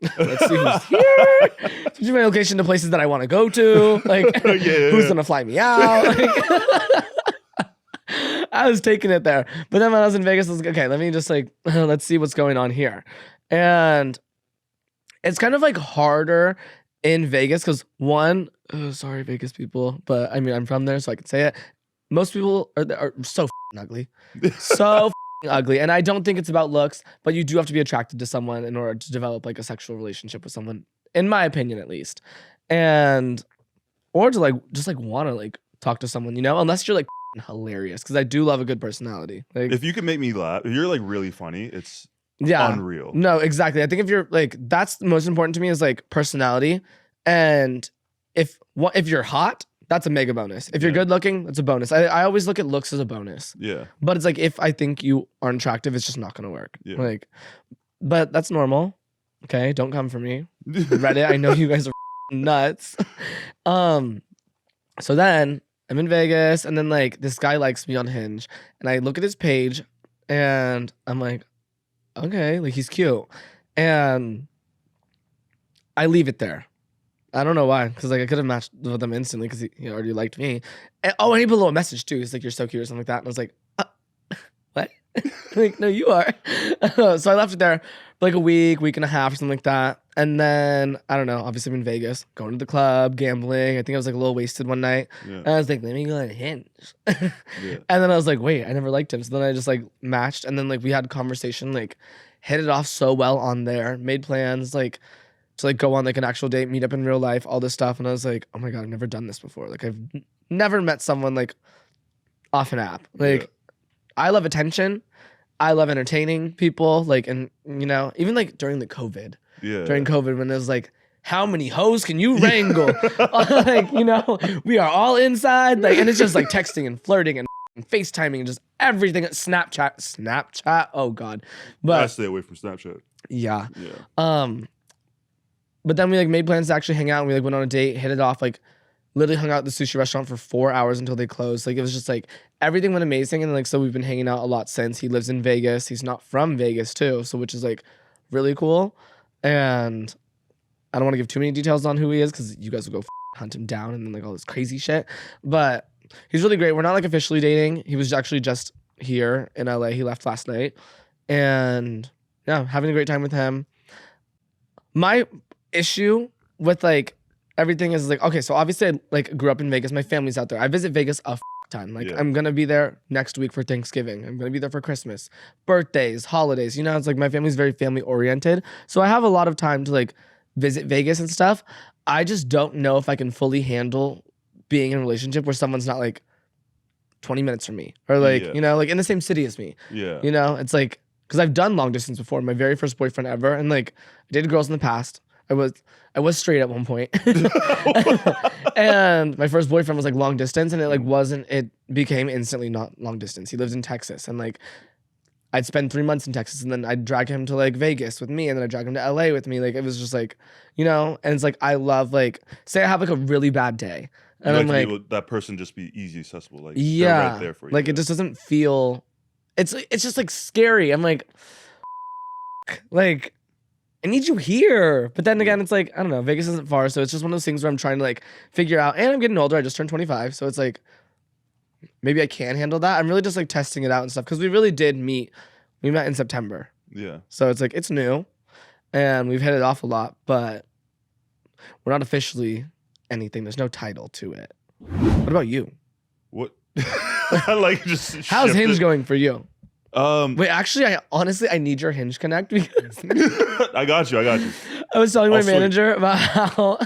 let's see who's here. Switching my location to places that I want to go to. Like, who's gonna fly me out? Like, I was taking it there. But then when I was in Vegas, I was like, okay, let me just like, let's see what's going on here. And it's kind of like harder in Vegas because one, sorry, Vegas people, but I mean, I'm from there, so I can say it. Most people are so ugly. So ugly. And I don't think it's about looks, but you do have to be attracted to someone in order to develop like a sexual relationship with someone, in my opinion, at least. And, or to like, just like want to like talk to someone, you know, unless you're like hilarious. Cause I do love a good personality. Like, if you can make me laugh, if you're like really funny, it's unreal. No, exactly. I think if you're like, that's the most important to me is like personality. And if you're hot, that's a mega bonus. If you're good looking, that's a bonus. I always look at looks as a bonus. Yeah. But it's like, if I think you aren't attractive, it's just not going to work. Yeah. Like, but that's normal. Okay. Don't come for me. Reddit, I know you guys are nuts. So then I'm in Vegas and then like this guy likes me on Hinge and I look at his page and I'm like, okay, like he's cute. And I leave it there. I don't know why, because like I could have matched with him instantly because he already liked me. And he put a little message too. He's like, "You're so cute" or something like that. And I was like, "What?" Like, no, you are. So I left it there for like a week and a half or something like that. And then I don't know. Obviously, I'm in Vegas, going to the club, gambling. I think I was like a little wasted one night. Yeah. And I was like, "Let me go on Hinge." And then I was like, "Wait, I never liked him." So then I just like matched, and then like we had a conversation, like hit it off so well on there, made plans like to like go on like an actual date, meet up in real life, all this stuff. And I was like, oh my God, I've never done this before. Like I've never met someone like off an app. Like I love attention. I love entertaining people. Like, and you know, even like during the COVID, during COVID when it was like, how many hoes can you wrangle? Like, you know, we are all inside. Like, and it's just like texting and flirting and FaceTiming and just everything. Snapchat. Oh God. But I stay away from Snapchat. Yeah. But then we like made plans to actually hang out and we like went on a date, hit it off, like literally hung out at the sushi restaurant for 4 hours until they closed. Like it was just like everything went amazing. And like, so we've been hanging out a lot since. He lives in Vegas. He's not from Vegas too. So which is like really cool. And I don't want to give too many details on who he is because you guys will go hunt him down and then like all this crazy shit. But he's really great. We're not like officially dating. He was actually just here in LA. He left last night. And yeah, having a great time with him. My issue with like everything is like, okay, so obviously I like grew up in Vegas. My family's out there. I visit Vegas a ton. Like I'm gonna be there next week for Thanksgiving. I'm gonna be there for Christmas, birthdays, holidays. You know, it's like my family's very family oriented. So I have a lot of time to like visit Vegas and stuff. I just don't know if I can fully handle being in a relationship where someone's not like 20 minutes from me or like, you know, like in the same city as me. Yeah. You know, it's like, because I've done long distance before. My very first boyfriend ever. And like I dated girls in the past. I was straight at one point. And my first boyfriend was like long distance and it became instantly not long distance. He lives in Texas and like I'd spend 3 months in Texas and then I'd drag him to like Vegas with me and then I'd drag him to LA with me. Like it was just like, you know, and it's like I love like, say I have like a really bad day. And I'm like, that person just be easy accessible. Like yeah, they're right there for you. Like it just doesn't feel, it's just like scary. I'm like I need you here. But then again, it's like, I don't know, Vegas isn't far. So it's just one of those things where I'm trying to like figure out, and I'm getting older. I just turned 25. So it's like, maybe I can handle that. I'm really just like testing it out and stuff. Cause we really did meet. We met in September. Yeah. So it's like, it's new and we've hit it off a lot, but we're not officially anything. There's no title to it. What about you? What? I like just how's Hinge going for you? Wait, actually, I need your Hinge connect because I got you. I was telling my manager about how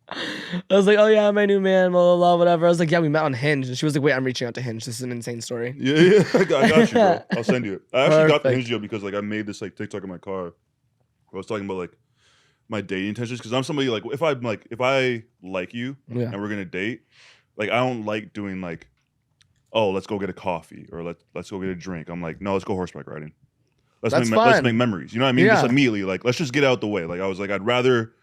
I was like, oh yeah, my new man, blah, blah, blah, whatever. I was like, yeah, we met on Hinge. And she was like, wait, I'm reaching out to Hinge. This is an insane story. Yeah, I got you, bro. I'll send you it. I actually got the Hinge deal because like I made this like TikTok in my car. I was talking about like my dating intentions because I'm somebody like if I like you and we're gonna date, like I don't like doing like, oh, let's go get a coffee or let's go get a drink. I'm like, no, let's go horseback riding. Let's make memories. You know what I mean? Just immediately, like, let's just get out the way. Like I was like, I'd rather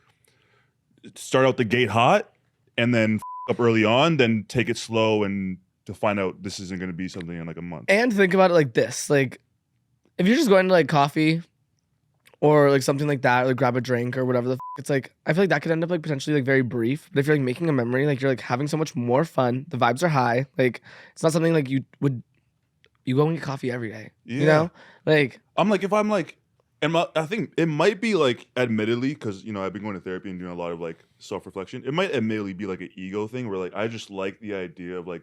start out the gate hot and then up early on than take it slow and to find out this isn't going to be something in like a month. And think about it like this. Like if you're just going to like coffee or like something like that, or like grab a drink or whatever the it's like I feel like that could end up like potentially like very brief, but if you're like making a memory, like you're like having so much more fun, the vibes are high, like it's not something like you go and get coffee every day, you know, like I'm like, if I'm like, I think it might be like, admittedly, because you know I've been going to therapy and doing a lot of like self-reflection, it might admittedly be like an ego thing where like I just like the idea of like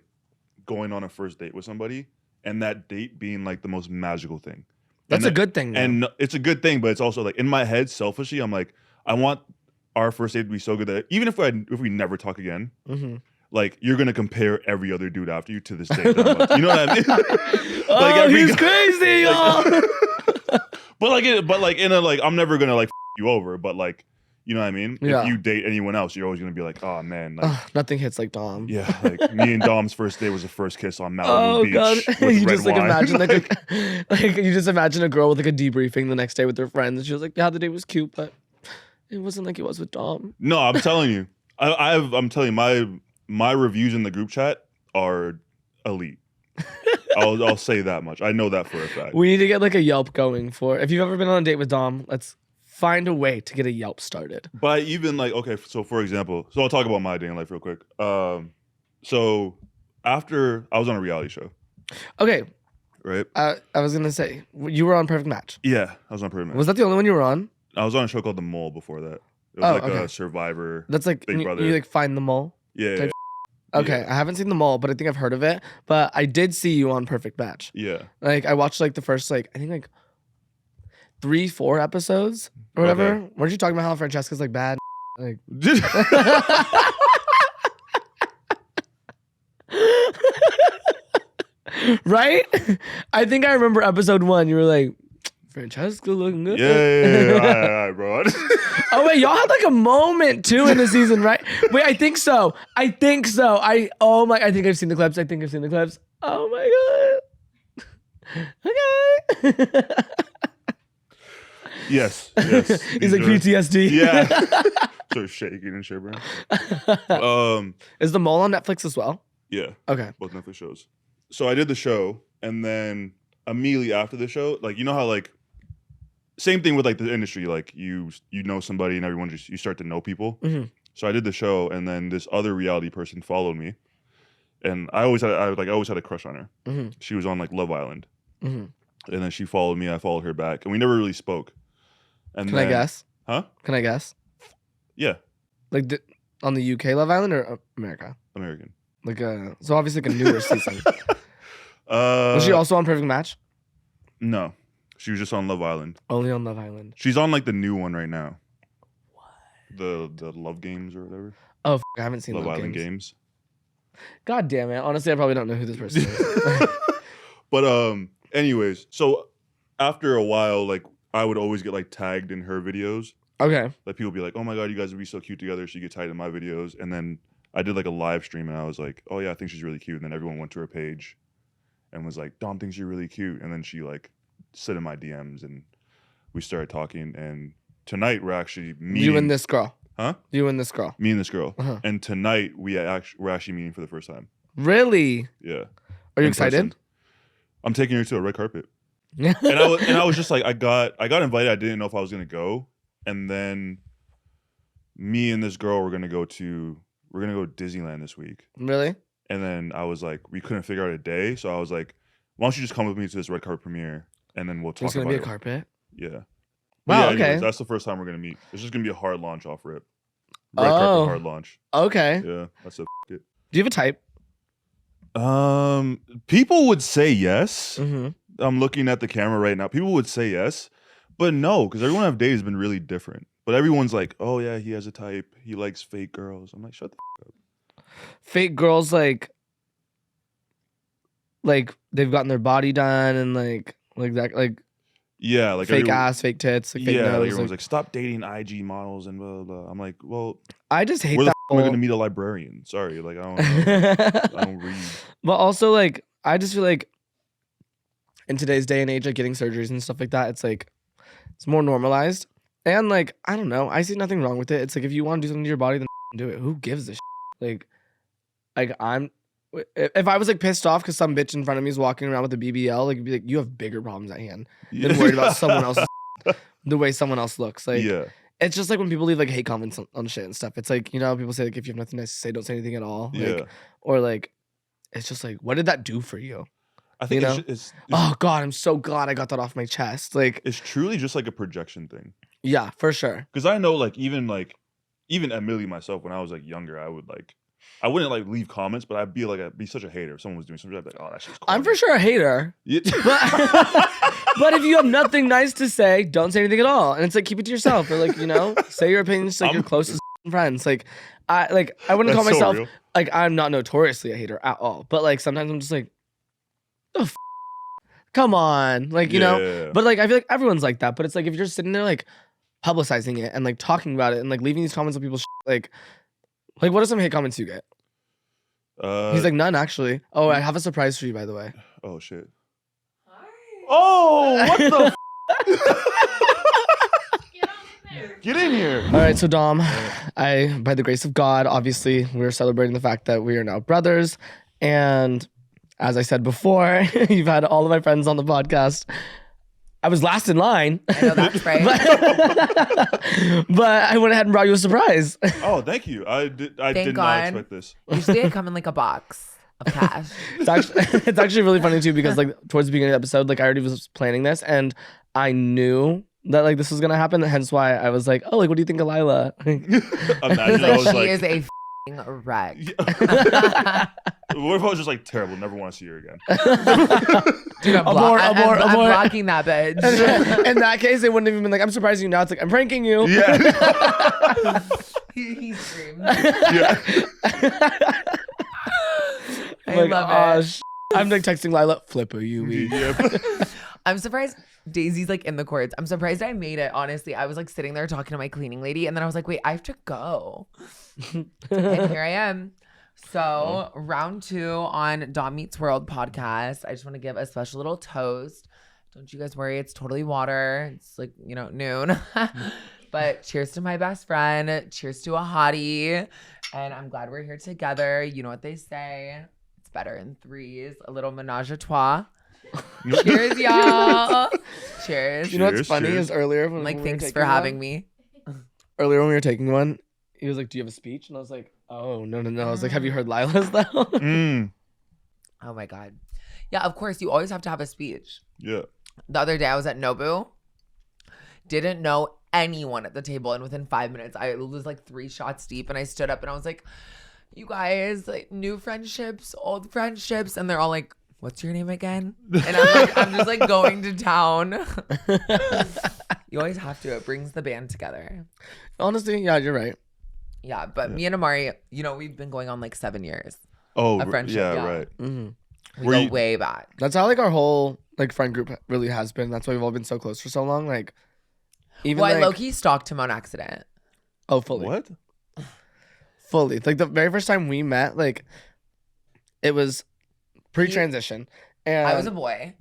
going on a first date with somebody and that date being like the most magical thing. That's a good thing, though. And it's a good thing, but it's also like in my head, selfishly, I'm like, I want our first date to be so good that even if we never talk again, like you're gonna compare every other dude after you to this date. You know what I mean? Like he's crazy, y'all. but like in a like, I'm never gonna like you over, but like, you know what I mean? Yeah. If you date anyone else, you're always gonna be like, oh man, like, nothing hits like Dom. yeah, like me and Dom's first date was the first kiss on Malibu Beach. God. With You red just like wine. imagine like you just imagine a girl with like a debriefing the next day with her friends, and she was like, yeah, the date was cute, but it wasn't like it was with Dom. No, I'm telling you, I'm telling you, my reviews in the group chat are elite. I'll say that much. I know that for a fact. We need to get like a Yelp going for if you've ever been on a date with Dom. Let's find a way to get a Yelp started. But even like, okay, so for example, so I'll talk about my dating life real quick. So after I was on a reality show. Okay. Right. I was gonna say you were on Perfect Match. Yeah, I was on Perfect Match. Was that the only one you were on? I was on a show called The Mole before that. It was okay. a Survivor. That's like Big Brother. you like find the mole. Yeah. Okay, Yeah. I haven't seen The Mole, but I think I've heard of it. But I did see you on Perfect Match. Yeah. Like I watched like the first like I think like 3-4 episodes or whatever. Okay. Weren't you talking about how Francesca's like bad? Like right? I think I remember episode 1. You were like, Francesca looking good. Yeah. All right, bro. Oh wait, y'all had like a moment too in the season, right? Wait, I think so. I think I've seen the clips. Oh my god. Okay. Yes. He's like PTSD. Yeah. Sort of shaking and shivering. Is The Mole on Netflix as well? Yeah. Okay. Both Netflix shows. So I did the show, and then immediately after the show, like you know how like same thing with like the industry, like you know somebody and everyone you start to know people. Mm-hmm. So I did the show, and then this other reality person followed me, and I always had a crush on her. Mm-hmm. She was on like Love Island, Mm-hmm. and then she followed me. I followed her back, and we never really spoke. And Can I guess? Huh? Can I guess? Yeah. Like on the UK Love Island or America? American. Like so obviously like a newer season. Was she also on Perfect Match? No, she was just on Love Island. Only on Love Island. She's on like the new one right now. What? The Love Games or whatever. Oh, I haven't seen Love Island Games. God damn it! Honestly, I probably don't know who this person is. But anyways, so after a while, like I would always get like tagged in her videos. Okay. Like people would be like, "Oh my god, you guys would be so cute together." She get tagged in my videos, and then I did like a live stream, and I was like, "Oh yeah, I think she's really cute." And then everyone went to her page, and was like, "Dom thinks you're really cute." And then she like slid in my DMs, and we started talking. And tonight we're actually meeting. You and this girl. Huh? You and this girl. Me and this girl. Uh-huh. And tonight we're actually meeting for the first time. Really? Yeah. Are you In excited? person. I'm taking her to a red carpet. and I was just like, I got invited. I didn't know if I was gonna go. And then me and this girl we're gonna go to Disneyland this week. Really? And then I was like, we couldn't figure out a day, so I was like, why don't you just come with me to this red carpet premiere, and then we'll talk There's about gonna be it. a carpet. Yeah. Wow. Anyways, Okay. that's the first time we're gonna meet. It's just gonna be a hard launch off rip. Red carpet hard launch. Okay. Yeah. That's it. Do you have a type? People would say yes. Mm-hmm. I'm looking at the camera right now. People would say yes, but no, because everyone I've dated has been really different. But everyone's like, oh yeah, he has a type. He likes fake girls. I'm like, shut the f up. Fake girls like they've gotten their body done and like that like Yeah, like fake ass, fake tits, like fake yeah, like nose. everyone's like, stop dating IG models and blah blah blah. I'm like, well, I just hate where the that. f am I gonna meet a librarian? Sorry, like I don't know. I don't read. But also like I just feel like in today's day and age, like getting surgeries and stuff like that, it's like it's more normalized. And like I don't know, I see nothing wrong with it. It's like if you want to do something to your body, then do it. Who gives a shit? Like I'm. If I was like pissed off because some bitch in front of me is walking around with a BBL, like, it'd be like, you have bigger problems at hand than worried about someone else's. the way someone else looks. Like, yeah. it's just like when people leave like hate comments on shit and stuff. It's like, you know, people say like if you have nothing nice to say, don't say anything at all. Like, Yeah. or like, it's just like, what did that do for you? I think You know? it's Oh God, I'm so glad I got that off my chest. Like, it's truly just like a projection thing. yeah, for sure. Because I know even admittedly myself, when I was like younger, I wouldn't like leave comments, but I'd be such a hater if someone was doing something. I'd be like, oh, that shit's corny. I'm for sure a hater. Yeah. But if you have nothing nice to say, don't say anything at all. And it's like, keep it to yourself. Or like, you know, say your opinions to like your closest friends. Like I wouldn't call That's so myself real. like, I'm not notoriously a hater at all. But like sometimes I'm just like, oh, come on. Like, you know, Yeah. but like I feel like everyone's like that. But it's like if you're just sitting there like publicizing it and like talking about it and like leaving these comments on people's like what are some hate comments you get? He's like, none actually. Oh, I have a surprise for you, by the way. Oh shit. Oh, what the Get in here. All right, so Dom, by the grace of God, obviously, we're celebrating the fact that we are now brothers. And as I said before, you've had all of my friends on the podcast. I was last in line. I know that's right. but I went ahead and brought you a surprise. Oh, thank you. I did not God. expect this. Usually I come in like a box of cash. It's actually really funny too because like towards the beginning of the episode, like I already was planning this and I knew that like this was gonna happen. Hence why I was like, oh, like what do you think of Lilah? Imagine I was She like, is a wreck. what if I was just like terrible? Never want to see her again. Dude, I'm blocking that bitch. In that case, it wouldn't have even been like, I'm surprising you now. It's like, I'm pranking you. Yeah. he screamed. Yeah. I Like, love it. I'm like texting Lilah, flipper you. Yep. I'm surprised Daisy's like in the courts. I'm surprised I made it, honestly. I was like sitting there talking to my cleaning lady and then I was like, wait, I have to go. And here I am. So round 2 on Dom Meets World podcast. I just want to give a special little toast. Don't you guys worry. It's totally water. It's like, you know, noon. But cheers to my best friend. Cheers to a hottie. And I'm glad we're here together. You know what they say. It's better in threes. A little menage a trois. Cheers, y'all. Cheers. You know what's funny cheers. is earlier when Like, we were thanks taking for having me. Earlier when we were taking one, he was like, do you have a speech? And I was like, oh, no. I was like, have you heard Lilah's though? Mm. Oh my God. Yeah, of course. You always have to have a speech. Yeah. The other day I was at Nobu. Didn't know anyone at the table. And within 5 minutes, I was like 3 shots deep. And I stood up and I was like, you guys, like new friendships, old friendships. And they're all like, what's your name again? And I'm like, I'm just like going to town. You always have to. It brings the band together. Honestly, yeah, you're right. Yeah, but me and Imari, you know, we've been going on like 7 years. Oh, A friendship, yeah, yeah. right. Mm-hmm. We Were go you- way back. That's how like our whole like friend group really has been. That's why we've all been so close for so long. Like, even Well, I like, low-key stalked him on accident. oh, fully. What? Fully. Like the very first time we met, like it was pre-transition. And I was a boy.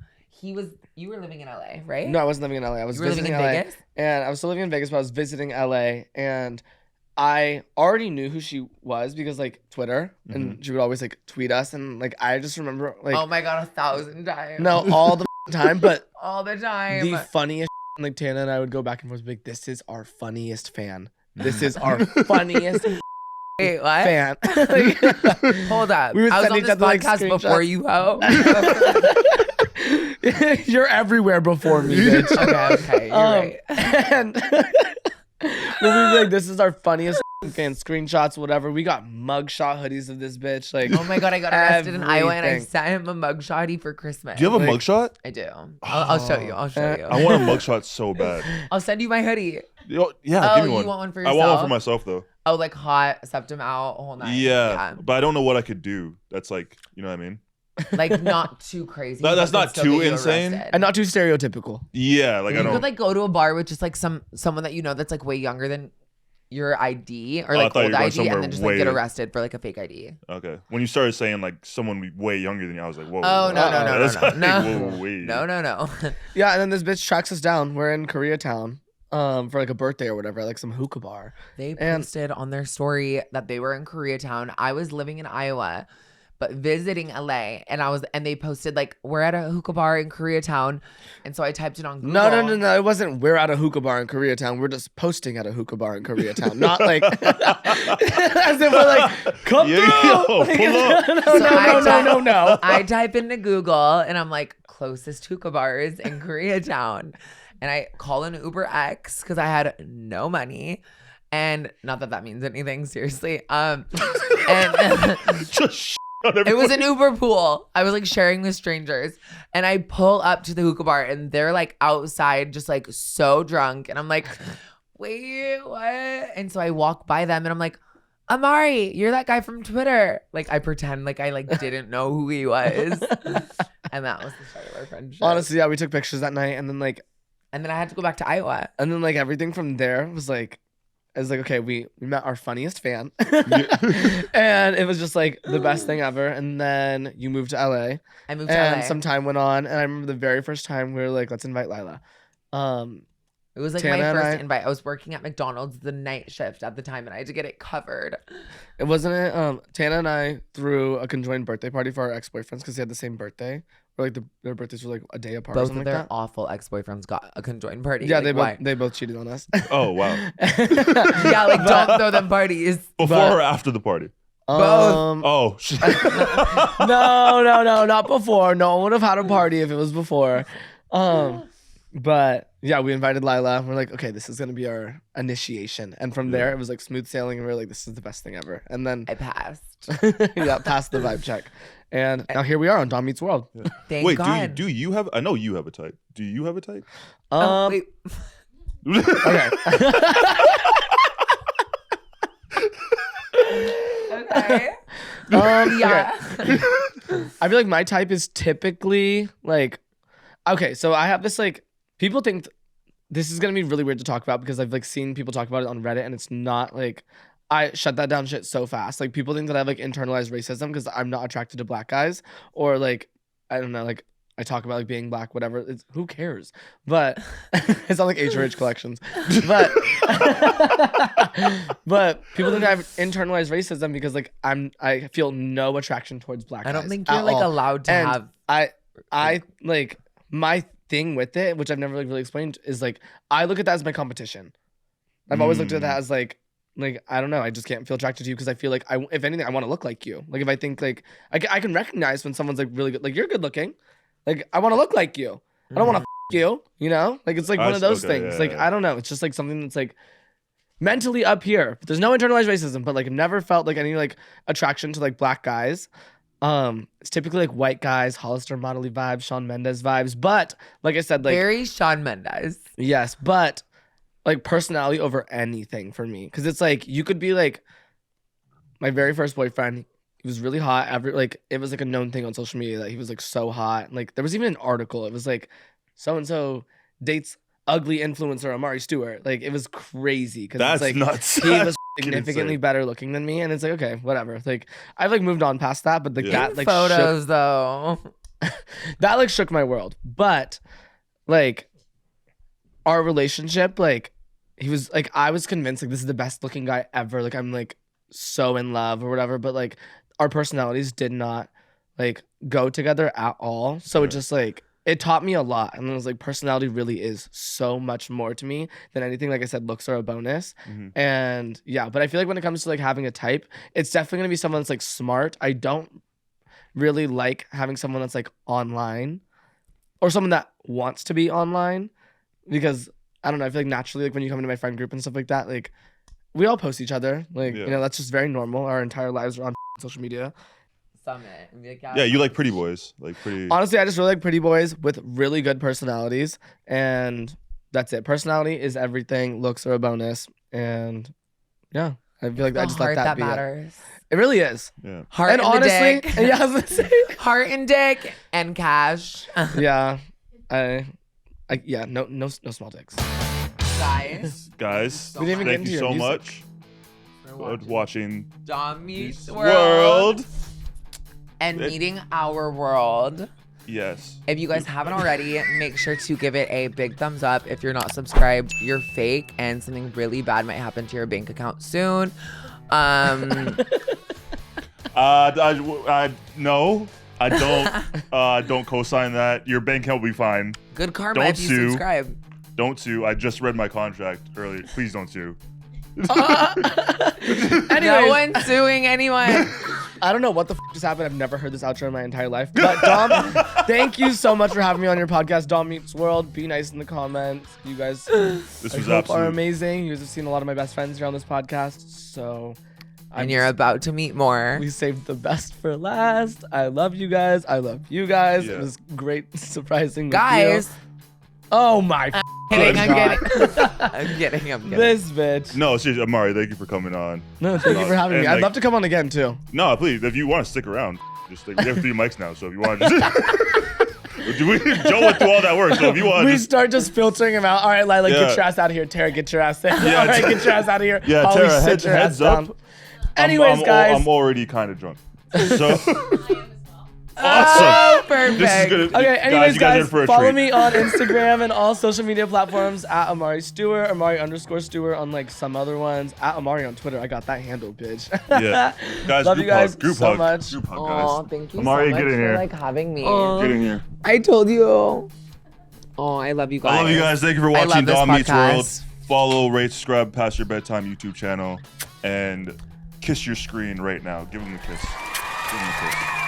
You were living in LA, right? no, I wasn't living in LA. I was You were living visiting in LA. Vegas? And I was still living in Vegas, but I was visiting LA. And I already knew who she was because like Twitter, and she would always like tweet us. And like I just remember like Oh my God, 1,000 times. no, all the time, but All the time. the funniest like Tana and I would go back and forth, be like, this is our funniest fan. This is our funniest Wait, what? fan. Like, Hold up. We would I was send on each this other, like, podcast before screenshots. you, ho. you're everywhere before me, bitch. Okay, you're right. And we'll be like, this is our funniest fan. Screenshots, whatever. We got mugshot hoodies of this bitch. Like, Oh my God, I got arrested in Iowa and I everything. sent him a mugshotty for Christmas. Do you have a Like- mugshot? I do. I'll show you. I'll show you. I want a mugshot so bad. I'll send you my hoodie. Yo, yeah, Oh, give me you one. want one for I want one yourself? for myself though. Oh, like hot, septum out, whole night. Yeah, but I don't know what I could do. That's like, you know what I mean? Like not too crazy. That's but not could still too get you insane. arrested. and not too stereotypical. Yeah, like I You don't. could like go to a bar with just like someone that you know that's like way younger than your ID or I like thought you old were going ID somewhere and then just like get way- arrested for like a fake ID. Okay, when you started saying like someone way younger than you, I was like, whoa. Oh no That's like, no. whoa, wait. No. Yeah, and then this bitch tracks us down. We're in Koreatown for like a birthday or whatever, like some hookah bar. They And- posted on their story that they were in Koreatown. I was living in Iowa, but visiting LA. And they posted like, we're at a hookah bar in Koreatown. And so I typed it on Google. No. It wasn't we're at a hookah bar in Koreatown. We're just posting at a hookah bar in Koreatown. Not like as if we're like, come through. Like, Pull up. No. I type into Google and I'm like, closest hookah bars in Koreatown. And I call an Uber X because I had no money. And not that that means anything, seriously. And Just it was an Uber pool. I was like sharing with strangers. And I pull up to the hookah bar and they're like outside just like so drunk. And I'm like, wait, what? And so I walk by them and I'm like, Imari, you're that guy from Twitter. Like I pretend like I like didn't know who he was. And that was the start of our friendship. Honestly, yeah, we took pictures that night and then I had to go back to Iowa. And then like everything from there was like, I was like, okay, we met our funniest fan. And it was just like the best thing ever. And then you moved to LA. I moved to LA. And some time went on. And I remember the very first time we were like, let's invite Lilah. It was like Tana my and first invite. I was working at McDonald's the night shift at the time and I had to get it covered. It wasn't it. Tana and I threw a conjoined birthday party for our ex-boyfriends because they had the same birthday. Or like their birthdays were like a day apart or Both something of like their that. awful ex-boyfriends got a conjoined party. Yeah, like, they both cheated on us. Oh, wow. Yeah, like don't throw them parties. Before or after the party? Both. Oh, shit. No, not before. No one would have had a party if it was before. But yeah, we invited Lilah. We're like, okay, this is gonna be our initiation. And from there, it was like smooth sailing, and we are like, this is the best thing ever. And then I passed. yeah, passed the vibe check. And now here we are on Dom Meets World. Yeah. Thank Wait, God. do you have? I know you have a type. Do you have a type? Wait. Okay. Okay. Yeah. Okay. I feel like my type is typically like, okay, so I have this like, people think this is gonna be really weird to talk about because I've like seen people talk about it on Reddit and it's not like, I shut that down shit so fast. Like people think that I have like internalized racism because I'm not attracted to black guys or like, I don't know, like I talk about like being black, whatever. Who cares? But it's not like HRH collections. But but people think I have internalized racism because like I feel no attraction towards black guys. I don't think you're at like all. allowed to And have. I like my thing with it, which I've never like really explained, is like I look at that as my competition. I've always looked at that as like I don't know, I just can't feel attracted to you because I feel like if anything I want to look like you. Like if I think like I can recognize when someone's like really good, like you're good looking. Like I want to look like you. I don't want to you, you know? Like it's like one of those things. Like I don't know, it's just like something that's like mentally up here. There's no internalized racism, but like I've never felt like any like attraction to like black guys. It's typically like white guys, Hollister Motley vibes, Shawn Mendes vibes. But like I said, like Very Shawn Mendes. yes, but like personality over anything for me. Cause it's like you could be like my very first boyfriend. He was really hot. It was like a known thing on social media that he was like so hot. Like there was even an article. It was like so and so dates ugly influencer Imari Stuart. Like it was crazy because That's it's like nuts. he was Fucking significantly insane. better looking than me, and it's like okay, whatever. Like I've like moved on past that, but like Yeah. that like Photos though. that like shook my world. But like our relationship, like he was like I was convinced like this is the best looking guy ever. Like I'm like so in love or whatever, but like our personalities did not like go together at all. So it just like it taught me a lot. And it was like personality really is so much more to me than anything. Like I said, looks are a bonus. And yeah, but I feel like when it comes to like having a type, it's definitely gonna be someone that's like smart. I don't really like having someone that's like online or someone that wants to be online because I don't know, I feel like naturally like when you come into my friend group and stuff like that, like we all post each other. Like, you know, that's just very normal. Our entire lives are on social media. Summit. And be like, Yeah, you like pretty boys. Like pretty. Honestly, I just really like pretty boys with really good personalities. And that's it. Personality is everything. Looks are a bonus. And yeah, I feel like I just let heart that be matters. It really is. Yeah. Heart And and honestly, dick. yeah, I was gonna say. Heart and dick and cash. Yeah. Yeah, no small dicks. Guys. Guys, We didn't even get thank into you your so music. much for watching Dom Meets this World. And meeting our world. Yes. If you guys haven't already, make sure to give it a big thumbs up. If you're not subscribed, you're fake and something really bad might happen to your bank account soon. No, I don't co-sign that. Your bank account will be fine. Good karma Don't if you sue. subscribe. Don't sue. I just read my contract earlier. Please don't sue. Anyways, No one's suing anyone. I don't know what the just happened. I've never heard this outro in my entire life. But Dom, thank you so much for having me on your podcast, Dom Meets World. Be nice in the comments. You guys are amazing. You guys have seen a lot of my best friends here on this podcast. So And you're about to meet more. we saved the best for last. I love you guys. I love you guys. Yeah. It was great, surprising. Guys. Oh my I'm God. kidding. This bitch. No, seriously, Amari, thank you for coming on. No, thank you for having me. And, I'd like- love to come on again too. No, please, if you want to stick around, just like, we have 3 mics now, so if you want to just... Joe went through all that work, so if you want We to just... start just filtering him out. All right, Lilah, Yeah. get your ass out of here. Tara, get your ass there. Yeah, All right, get your ass out of here. Yeah, Holly, Tara, sit your heads ass up. down. Anyways, guys. I'm already kind of drunk. So... Oh, Awesome. perfect. This is good. Okay, anyways, you guys, are in for a follow treat. me on Instagram and all social media platforms at Imari Stuart, Imari_Stuart on like some other ones, at Imari on Twitter. I got that handle, bitch. Yeah. Guys, Love group you guys hug, group so hug, much. Group hug, Oh, guys. thank you Amari, so much get in for here. like having me. Get in here. I told you. Oh, I love you guys. I love you guys. Thank you for I watching love this Dom Meets World. podcast. Follow, rate, subscribe, past your bedtime YouTube channel, and kiss your screen right now. Give them a kiss. Give them a kiss.